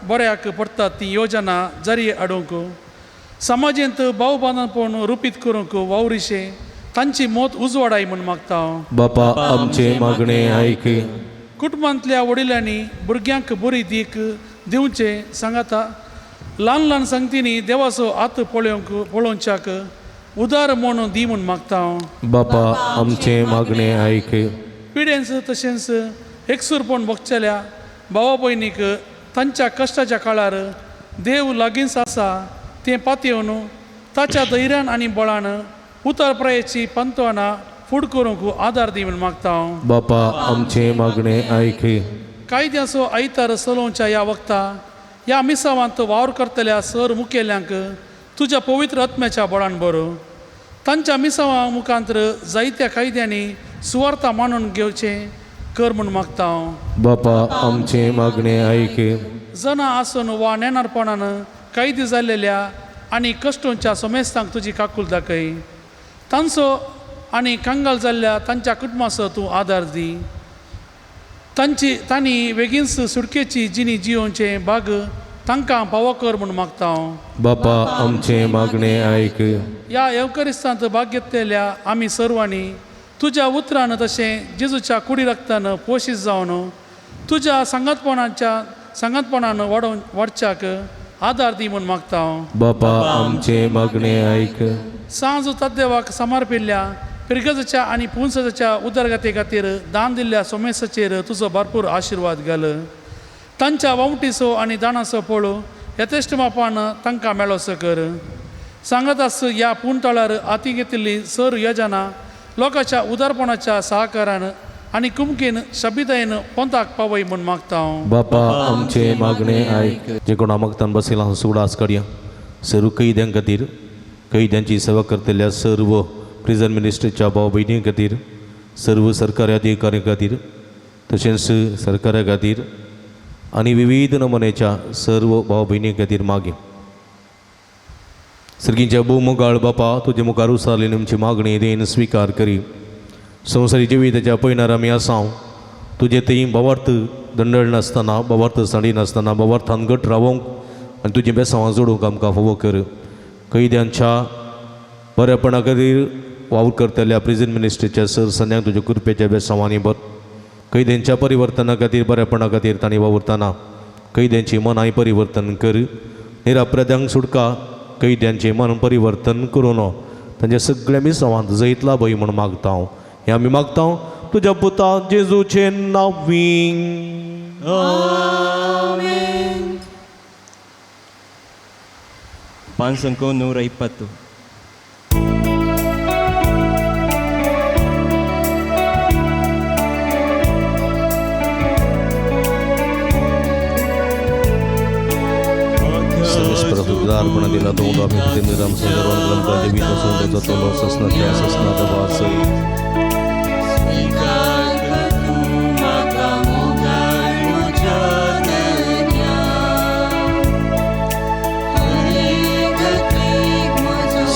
बऱ्याक पडटात ती योजना जारी हाडूंक समाजींत भाव बांदपण रुपीत करूंक वावरिशे तांची मोत उजवाडाय म्हूण मागता हांव. बापा आमचे मागणे आयकी. कुटुंबांतल्या वडिलांनी भुरग्यांक बरी दीक दिवचे सांगाता ल्हान संगतींनी देवाचो हात पळोवच्याक उदार म्हणून दी म्हूण मागता हांव. बापा आमचे मागणे आयकी. पिडेंच तशेंच एकसूरपण भोगचेल्या भावा भयणीक तांच्या कश्टाच्या काळार देव लागींच आसा तें पातयेवन ताच्या धैर्यान आनी बळान उतर प्रयेची पंतवाना फूड करूंक आदार दी म्हूण मागता हांव. बापा आमचे मागणे आयकी. कायद्याचो आयतार चलोवच्या ह्या वक्ता ह्या मिसावांत वावर करतल्या सर मुखेल्यांक तुज्या पवित्र आत्म्याच्या बळान बरो तांच्या मिसावां मुखांतर जायत्या कायद्यांनी सुवार्ता मानून घेवचें कर म्हूण मागता हांव. बापा आमचे मागणे आयकी. जना आसून वा नेनारपणान कैदी जाल्लेल्या आनी कश्टोंच्या सोमेस्तांक तुजी काकूल दाखय तांचो आनी कंगाल जाल्ल्या तांच्या कुटुंबाचो तूं आदार दी तांणी बेगीनच सुटकेची जिणी जियोवचें भाग तांकां फावो कर म्हूण मागता हांव. बापा आमचे मागणे आयकी. ह्या येवकरिस्तांत भाग घेतलेल्या आमी सर्वांनी तुज्या उतरान तशें जेजूच्या कुडी रक्तान पोशीत जावन तुज्या सांगातपणान वाडच्याक आदार दी म्हूण मागता हांव. बापा आमचे मागणे आयक. सांज तद्देवाक समर्पिल्ल्या पिरगजाच्या आनी पुंसजाच्या उदरगते खातीर दान दिल्ल्या सोमेसाचेर तुजो भरपूर आशिर्वाद घाल. तांच्या वावटीचो आनी दानाचो पळो यथेश्ट मापान तांकां मेळोसो कर. सांगत आस ह्या पुंतळार हाती घेतिल्ली सर योजना लोकांच्या उदारपणाच्या सहकारान आनी कुमकेन शबिदायेन पोंताक पावय म्हूण मागता हांव. बापा आमचे मागणे आयक. जे कोण मागतान बसयला सुडास काडया. सर्व कैद्यां खातीर कैद्यांची सेवा करतल्या सर्व प्रिझन मिनिस्ट्रीच्या भाव भयणी खातीर सर्व सरकारी अधिकारी खातीर तशेंच सरकारा खातीर आनी विविध नमुन्याच्या सर्व भाव भयणी खातीर मागे. सर्गींच्या भोवमुखार बापा तुजे मुखार उसारलेली आमची मागणी देन स्विकार करी. संवसारी जिविताच्या पैनार आमी आसांव तुजे थंय भावार्थ दंडळ नासतना भावार्थ साडी नासतना भावार्थान घट रावोंक आनी तुजी बेसांवां जोडूंक आमकां फावो कर. कैद्यांच्या बरेपणा खातीर वावर करतल्या प्रिझन मिनिस्ट्रीच्या सर सन्यांक तुज्या कृपेच्या बेसांवांनी भर. कैद्यांच्या परिवर्तना खातीर बरेपणा खातीर तांणी वावरतना कैद्यांची मनाय परिवर्तन कर. निरापराध्यांक सुटका कैद्यांचें मन परिवर्तन करून तांच्या सगळ्या मिसांवांत जैत लाभय म्हूण मागता हांव. हें आमी मागता तुज्या पुता जेजूचे नांवीं. आमेन. 520. अर्पण दिला तो आम्ही निराम संदर्भात देवी नसून जातो ससनाच्या ससनाचा वास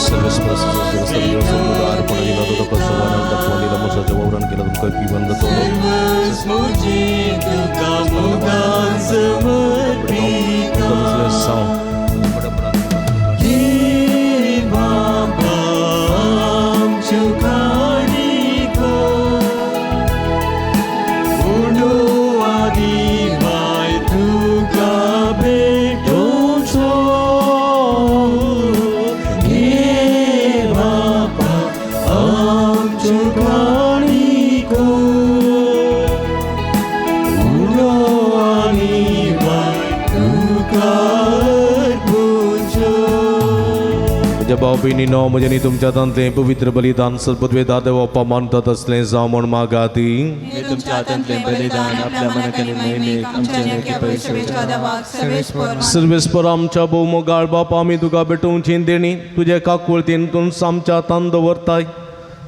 सर्वस्व अर्पण दिला तो कसं मसाचं वरण केलं तुमचं पी बंद सर्वस्वचे तुका मोगान समर्पिता हे बाबा आमच्यो काणिको उडो आदी बाय तुका भेटोचो हे बाबा आमच्यो काणिको उडो आनी बाय तुका म्हज्या भाव भयणीनो म्हज्यानी तुमच्या तांतले पवित्र बलिदान सल्पद्वेदा देवप्पा मानतात असलें जावं म्हण मागाती हे तुमच्या हातांतले बलिदान आपल्या मनातले महिमेक आमच्या नेके पवित्र सर्वेस्पर आमच्या भौम गाळ बापा आमी तुका भेटोवची देणी तुजे काकुळतीन तूं आमच्या तान दवरताय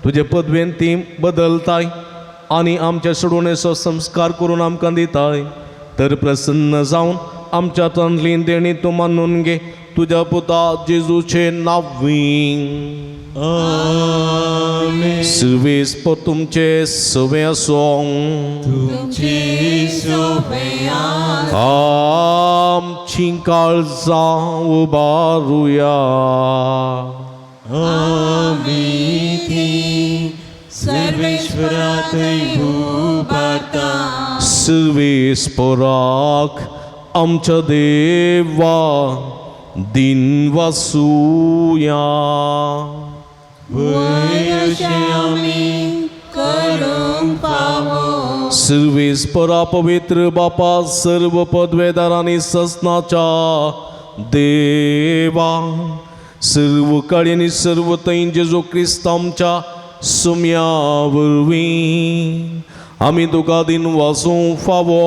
तुजे पदवेन ती बदलताय आनी आमच्या सोडवणेचो संस्कार करून आमकां दिताय तर प्रसन्न जावन आमच्या तांतली देणी तूं मानून घे तुझ्या पुता जेजूचे नावी आमेन सर्वेस्पर तुमचे सवे असो तुमची सोबया आमची काळजां उबारुया आमी ती सर्वेश्वरातय उबारता सर्वेस्पराक आमच्या देवा दिन वासूया अशें आमी करूंक पावो सर्वेस्परा पवित्र बापा सर्व पदवेदारांनी ससनाच्या देवा सर्व काळी आनी सर्व थंय जेजू क्रिस्त आमच्या सुम्या वरवीं आमी तुका दिन वासूंक फावो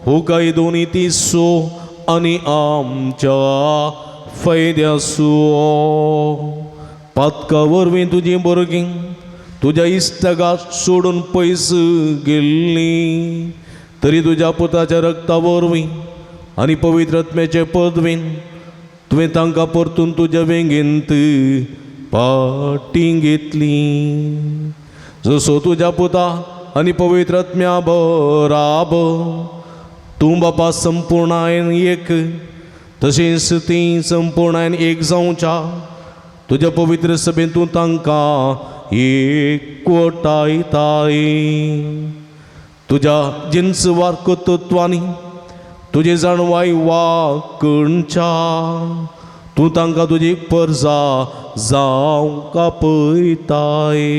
हो काय दोनी तिसो आनी आमच्या फायद्यासो पातका वरवीं तुजी भुरगीं तुज्या इश्टगाक सोडून पयस गेल्लीं तरी तुज्या पुताच्या रक्ता वरवीं आनी पवित्र आत्म्याचे पदवेन तुवें तांकां परतून तुज्या वेंगेंत पाटी घेतली जसो तुज्या पुता आनी पवित्र आत्म्या बराबर तूं बापा संपूर्णायन एक तशेंच ती संपूर्णायन एक जावच्या तुज्या पवित्र सभेन तूं तांकां एकवटायताय तुज्या जिन्सवार कर्तृत्वांनी तुजे जाणवाय वाकणच्या तूं तांकां तुजी परजा जावंक आपयताय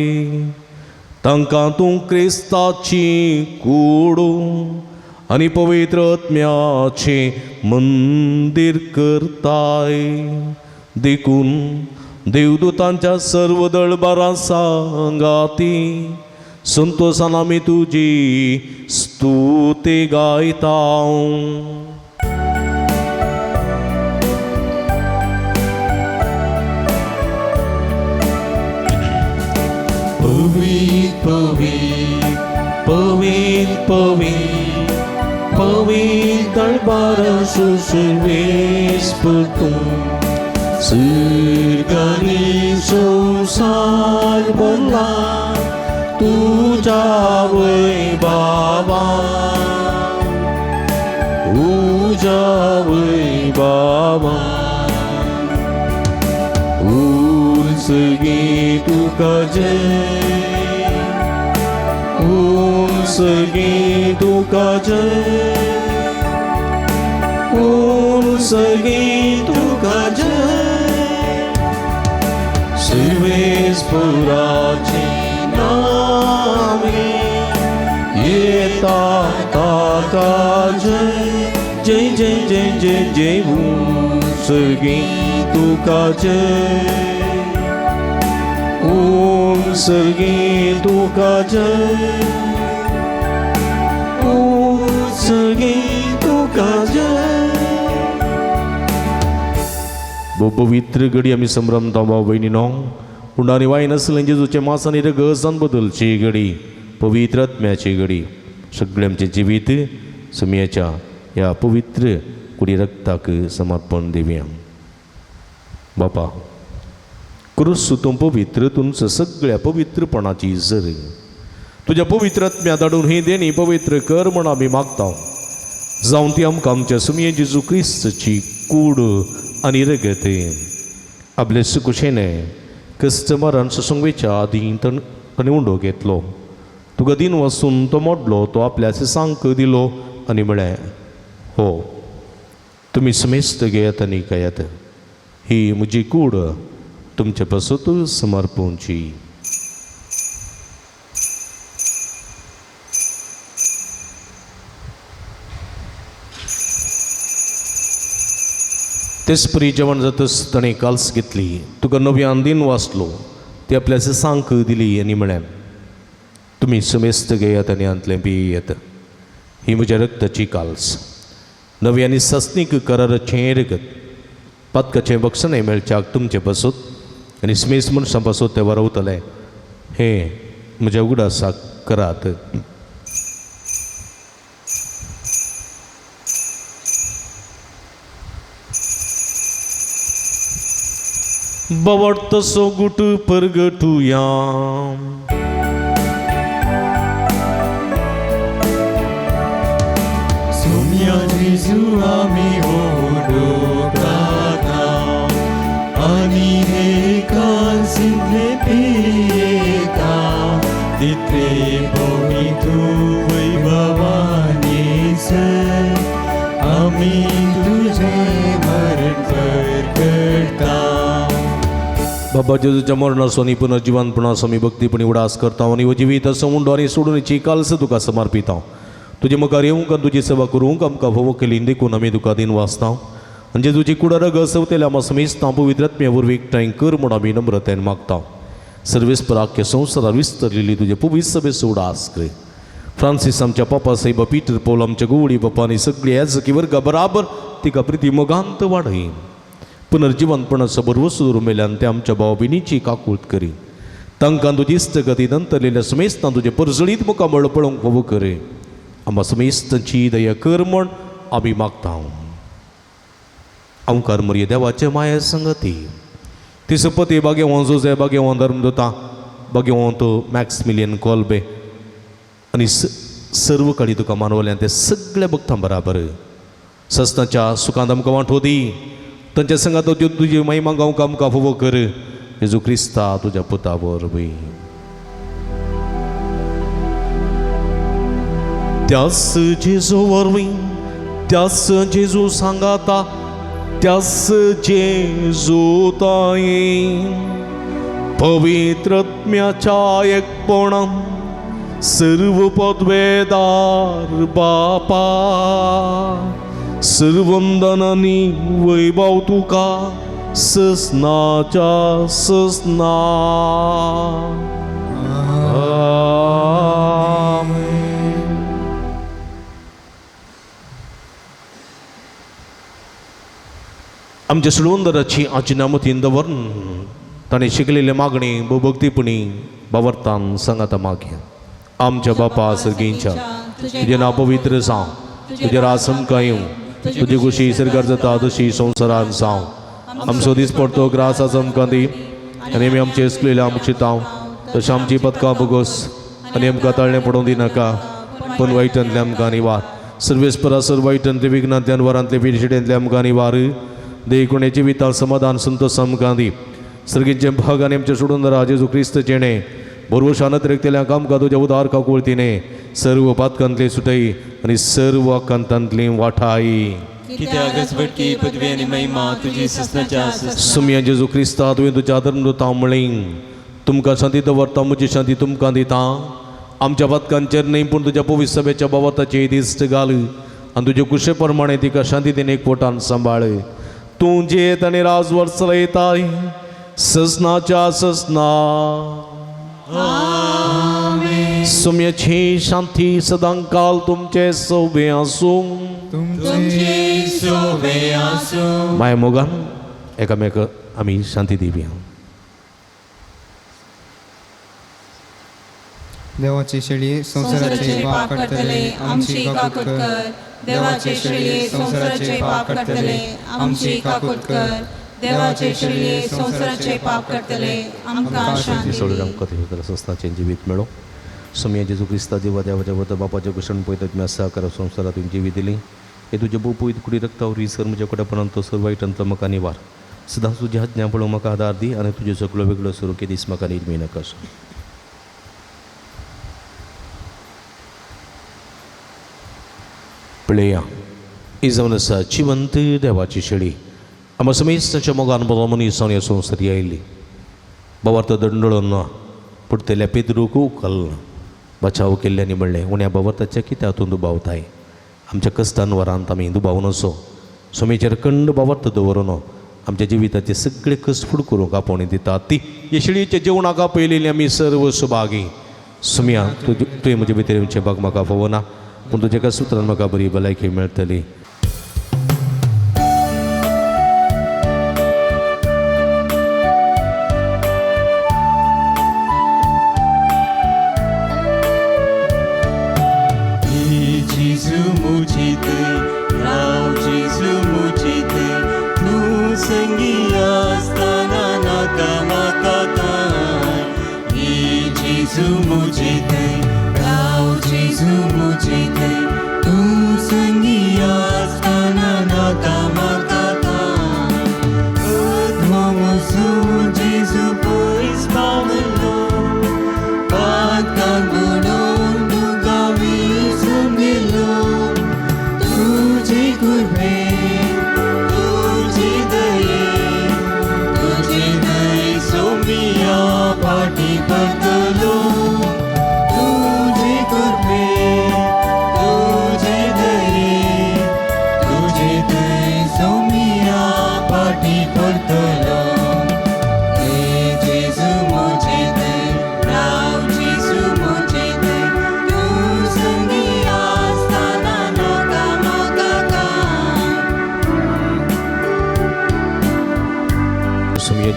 तांकां तूं क्रिस्ताची कूड आनी पवित्र आत्म्याचे मंदिर करताय देखून देवदूतांच्या सर्व दळबारां सांगाती संतोषान आमी तुजी स्तुती गायता पवित्र पवित्र पवित्र पवित्र पवित्र दरबार सर्वेस्पर तूं स्वर्गानी संसार भरला तुझ्या वैभवा तुझ्या वैभवा उर्सगी तुका जय उर्सगी तुका जय उर्सगी तुका जय सर्वेस्पराचे नामे येता ताका जय जय जय जय जय जय उर्सगी तुका जय उर्सगी तुका जय उर्सगी तुका जय पवित्र घडी आमी संभ्रमता भाव भयणीनो पुंडानी वायन आसलें जेजूचे मांसांनी रगसान बदलची घडी पवित्र आत्म्याची घडी सगळे आमचे जिवीत सुमयाच्या ह्या पवित्र कुडी रक्ताक समर्पण दिवया बापा क्रूस तूं पवित्र तुमचं सगळ्या पवित्रपणाची जर तुझ्या पवित्रात्म्या धाडून ही देणी पवित्र कर म्हण आमी मागता जावन ती आमकां आमच्या सुमये जेजू क्रिस्तची कूड आनी रगत आपले सुकुशेने कस्टमरान ससंगवेच्या आदीं ताणें उंडो घेतलो तुका दिन वचून तो मोडलो तो आपल्या सिसांक दिलो आनी म्हळें हो तुमी समेस्त घेयात आनी खायात ही म्हजी कूड तुमचे पासत समर्पूंची तेच परी जेवण जातच ताणें काल्स घेतली तुका नव्यान दिन वाचलो ती आपल्या सिसांक दिली आनी म्हळें तुमी समेस्त घेयात आनी अंतलें पियेत ही म्हज्या रक्ताची काल्स नव्यानी सस्नीक कराराचें रगत पातकाचें बक्षणें मेळच्याक तुमचे पासत आनी स्मेस मनशां पासत ते वारवतले हें म्हज्या उगडासाक करात बवडतसो गुट परगटुया सोम्या जेजू आमी ओडोकाता आनी हे काल्सिंतले पियेता तितले भोवनी तूं वैभवानी सर आमी तुजें मरण करता बाबा जेजूच्या मरणासोनी पुनर्जीवनपणासो मी भक्तीपणी उडास करता आनी हो जिवीत असो उंडो आनी सोडूनची काल्स तुका समर्पिता तुजे मुखार येवंक आनी तुजी सेवा करूंक आमकां फोव केली देखून आमी तुका दिन वाचता आनी जेजूची कुडार गसवतेल्या आमी समेस्ता पवित्रत्म्या वरवीं एकठांय कर म्हूण आमी नम्रतेन मागता सर्वेस्पराख्य संवसारार विस्तरलेली तुजे पवित्र सभेचो उडास कर फ्रांसीस आमच्या पापा साहेब पिटर पौल आमच्या गोवडी बापा आनी सगळी याजकी वर्गा बराबर तिका प्रिती मोगांत वाडय पुनर्जीवनपणाचो बरवसो रुमेल्यान ते आमच्या भाव भयणीची काकूळट करी तांकां तुजी इश्टगती नंतरलेल्या समेस्तां तुजे परजळीत मुखार बळ पळोवंक फोव करे आमकां समेस्तांची दया कर म्हण आमी मागता ओंकार मरिये देवाचे माये संगती तिसपती बागेवं जोजे बागेवं धर्मदत्ता बागेवंत मॅक्समिलियन कॉल्बे आनी सर्व काळी तुका मानवल्यान ते सगळ्या भक्तां बराबर सस्तांच्या सुखांत आमकां वांटो दी तांच्या संगात तुजी महिमा गावंक आमकां फोव कर जेजू क्रिस्ता तुज्या पुता वरवीं त्यास जेजू वरवीं त्यास जेजू सांगाता त्यास जेजू ताई पवित्रत्म्याच्या एकपणान सर्व पदवेदार बापा सर्वंदनानी वैभव तुका ससनाच्या ससना आमच्या सुळवंदराची आजिनामतीन दवरून ताणें शिकलेले मागणी भक्तीपणी बावर्तान सांगाता मागया आमच्या बापा सर्गींच्या तुजें नांव पवित्र जावं तुजें राज आमकां येवं तुजी खुशी सरकार जाता तशी संवसारान जावं आमचो दीस पडतो ग्रासाचो आमकां दी आनी आमी आमचे इसलेले आमकां चिताव तशें आमची पदकां बोगोस आनी आमकां ताळणें पडोवंक दिनाका पूण वायटांतले आमकां निवार सर्वेस्परा सर्व वायटांतले विघ्नांतल्यान वरांतले पिडशिडेंतले आमकां निवार देखुण्याची वितां समाधान संतोश आमकां दी सर्गींचे भाग आनी आमचे सोडून राव जेजू क्रिस्त जेणे भरवशानत रेखतेल्या आमकां तुज्या उदार काकुळतीने सर्व पातकांतले सुटय आनी सर्व आकांतांतली वाठाय कित्याक गजबटकी पदवी आनी महिमा तुजी सस्नाच्या सुमया जेजू क्रिस्ता तुवें तुज्या धर्मदूता म्हळें तुमकां शांती दवरता म्हजी शांती तुमकां दिता आमच्या पातकांचेर न्हय पूण तुज्या पवित्र सभेच्या बाबताचे दिश्ट घाल आनी तुजे कुशे प्रमाणे तिका शांतीतेन एक पोटान सांबाळ तूं जेत आनी राजवर चलयताय ससनाच्या ससना सुम्याची शांती सदां काल तुमचे सोबे आसूं तुमचे सोबे आसूं माय मोगान एकामेक आमी शांती दिवया देवाची शेळी संसाराचे पाप काडटले आमची काकूट कर देवाचे शेळी संसाराचे पाप काडटले आमची काकूट कर देवाचे शेळये संवसाराचे पाप करतले आमकां शांती सोडून दी. आमकां ते करत असताचे जिवीत मेळो समया जेजू क्रिस्ता देवा देवाच्या वता बापाच्या कुशण पळयता तुमी आसा करा संवसारात तुमी जिवीत दिली हे तुझे भोव पळयत कुडी रक्तावर रिसर म्हज्या कोड्यापणान तो सर वायटांतलो म्हाका निवार सदांच तुज्या आज्ञा पळोवंक म्हाका आदार दी आनी तुजे सगळो वेगळो स्वरूप दीस म्हाका निर्मी नाका पळया ही जावन आसा जिवंत देवाची शेळी आमच्या समेस्ताच्या मोगान बरो मनीस जावन ह्या संवसारी आयिल्ली बावार्थ दंडळो ना पूण तेल्या पेद्रूक उखल बचाव केल्ल्यानी म्हणलें उण्या बावार्थाच्या कित्या हातून दुबावताय आमच्या कश्टान वरांत आमी दुबाव नसो सोमेचेर खंड बावार्थ दवरून आमच्या जिविताचे सगळे कश्ट फूड करूंक आपोवणी दितात ती हे शेळयेच्या जेवणाक पयलेली आमी सर्व सुभागी सुम्या तुवें म्हजे भितर येवचें भाग म्हाका फावो ना पूण तुज्या एका सुत्रान म्हाका बरी भलायकी मेळटली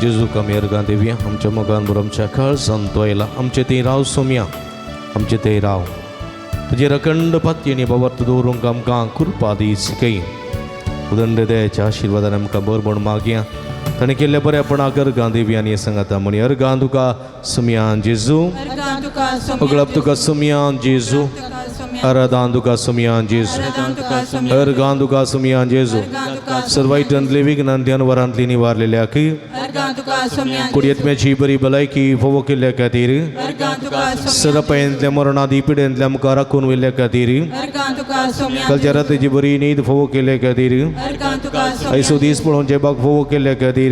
जेजू कमी अर्गां देवया आमच्या मोगान बरो आमच्या काळजान तो आयला आमचे ते राव सोम्या आमचे ते राव तुजेर अखंड पातयेनी बाबार्थ दवरूंक आमकां कृपा दी शिकय उदंड दयाच्या आशिर्वादान आमकां बरबण मागया ताणें केल्ल्या बऱ्यापणाक अर्गां देवया आनी सांगाता म्हणी अर्गां तुका सोम्या जेजू अगळप तुका सोम्या जेजू अरादान तुका सोम्या जेजू अर्गां तुका सोम्या जेजू सर्वायटांतले विघ्नांतल्यान वरांतली निवारलेल्याक कुडयेत्म्याची बरी भलायकी फोवो केल्ल्या खातीर सरपायेंतल्या मरणादी पिड्यांतल्या मुखार राखून व्हेल्ल्या खातीर कालच्या रात्रीची बरी न्हीद फोवो केल्ल्या खातीर आयचो दीस पळोवचे बाग फोवो केल्ल्या खातीर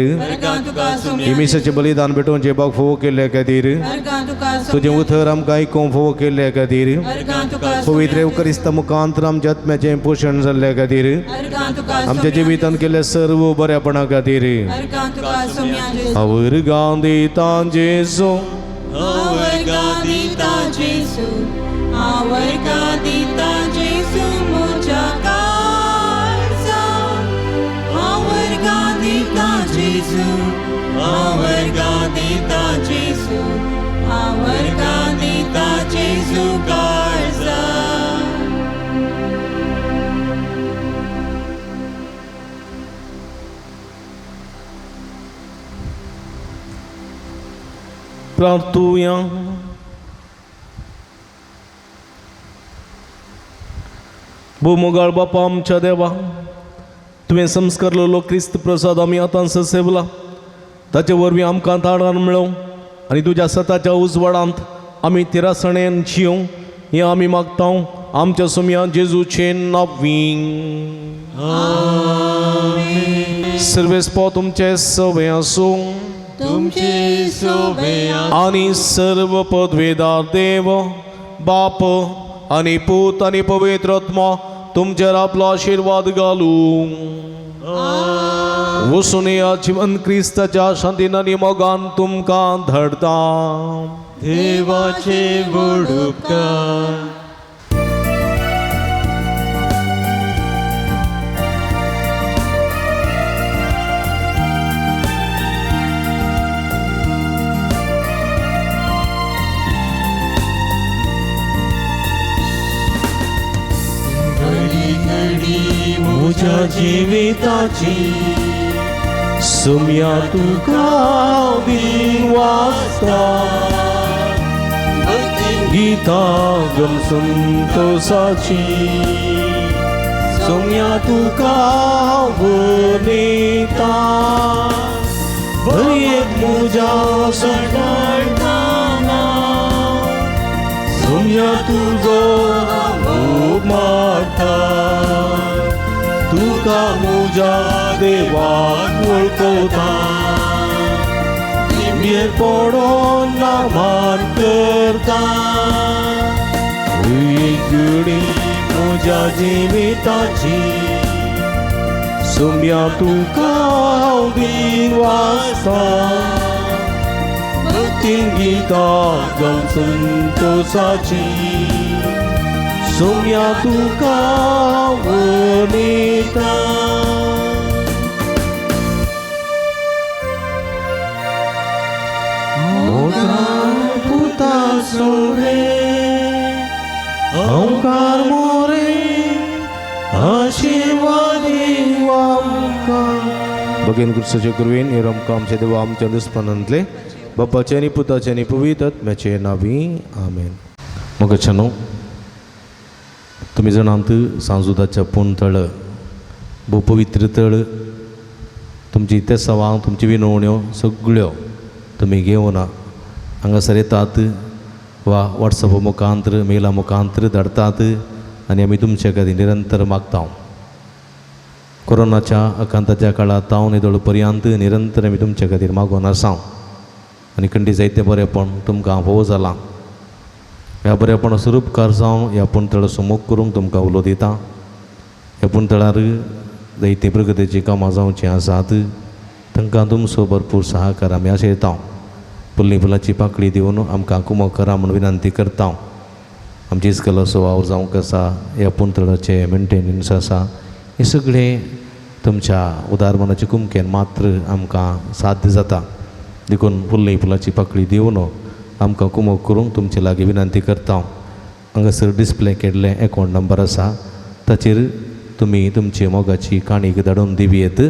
हिमीसाचें बलिदान भेटोवचे बाग फोवो केल्ल्या खातीर तुजें उतर आमकां आयकूंक फोवो केल्ल्या खातीर पवित्र एवकरिस्ता मुखांतर आमच्या आत्म्याचें पोशण जाल्ल्या खातीर आमच्या जिवितांत केल्ल्या सर्व बऱ्यापणा खातीर आवर्गां दिता जेजू आवर्गां दिता जेजू म्हज्या काळजान आवर्गां दिता जेजू आवर्गां दिता जेजू आवर्गां दिता जेजू काळजान प्रार्थूया भूमोगाळ बापा आमच्या देवा तुवें संस्कारलेलो क्रिस्त प्रसाद आमी आतां सेवला ताचे वरवीं आमकां ताळान मेळो आनी तुज्या सताच्या उजवाडांत आमी तिरासणेन जियो हें आमी मागता आमच्या सोम्या जेजूचें नांवीं सर्वेस्पो तुमचे सवे आसूं तुमचे सोबे आणि सर्व पदवेदार देव बाप आणि पूत आणि पवित्र आत्मा तुमचेर आपलो आशीर्वाद घालूं वचून या जीवन क्रिस्ताच्या शांतीन आनी मोगान तुमकां धाडटा देवाचे व्हड उपकार म्हज्या जिविताची सुम्या तुका दिन वाचता गीता गम संतोषाची सुम्या तुका वनेता भयेक मुजा सटाळटाना सुम्या तुजो भोग मारता तुका मुजा देवाक वळखता निमये पडोन नामान करता एक घडी मुजा जिविताची सुम्या तुका हांव बीन वाचता भक्तीन गीता गम संतोषाची सुम्या तुका वनेता पुता सोडे ओंकार मोरे आशीर्वादी आमकां भगेन गुरुसाचे गुरुवेन हे आमकां आमचे देवा आमच्या दुस्पनांतले बापाचे आनी पुताचे आनी पवित्र आत्म्याचे नांवी आमेन. मोगाच्यानो तुमी जाणात सांजुदाच्या पूण तळ भोव पवित्र तळ तुमची ते सवां तुमची विनवण्यो सगळ्यो तुमी घेवन हांगासर येतात वा वॉट्सॅप मुखांतर मेला मुखांतर धाडतात आनी आमी तुमचे खातीर निरंतर मागता. कोरोनाच्या आकांताच्या काळात तावन निदळ पर्यंत निरंतर आमी तुमचे खातीर मागोन आसा आनी खंडी जायतें बरेंपण तुमकां फोव जालां. ह्या बरेपणा स्वरूपकार जावन ह्या पुणतळ सुमोग करूंक तुमकां उलो दिता. ह्या पुणतळार जायतीं प्रगतीचीं कामां जावचीं आसात तांकां तुमचो भरपूर सहकार आमी आशयता. फुल्ली फुलाची पाकळी दिवन आमकां कुमो करा म्हूण विनंती करता. आमची इस्कल सुवाव जावंक आसा ह्या पुणतळाचे मेंटेनन्स आसा हे सगळें तुमच्या उदारमनाच्या कुमकेन मात्र आमकां साध्य जाता. देखून फुल्ली फुलाची पाकळी दिवन आमकां कुमो करूंक तुमचे लागीं विनंती करता. हांगासर डिस्प्ले केल्ले अकावंट नंबर आसा ताचेर तुमी तुमची मोगाची काणीक धाडून दिवयेत.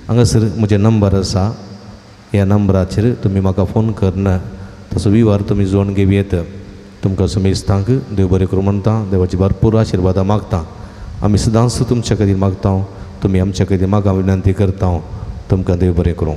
हांगासर म्हजे नंबर आसा ह्या नंबराचेर तुमी म्हाका फोन करना तसो विवार तुमी जोडून घेवयेत. तुमकां सुमेस्तांक देव बरें करूं म्हणटा. देवाची भरपूर आशिर्वादां मागता. आमी सदांच तुमचे खातीर मागता. तुमी आमचे खातीर म्हाका विनंती करता. तुमकां देव बरें करूं.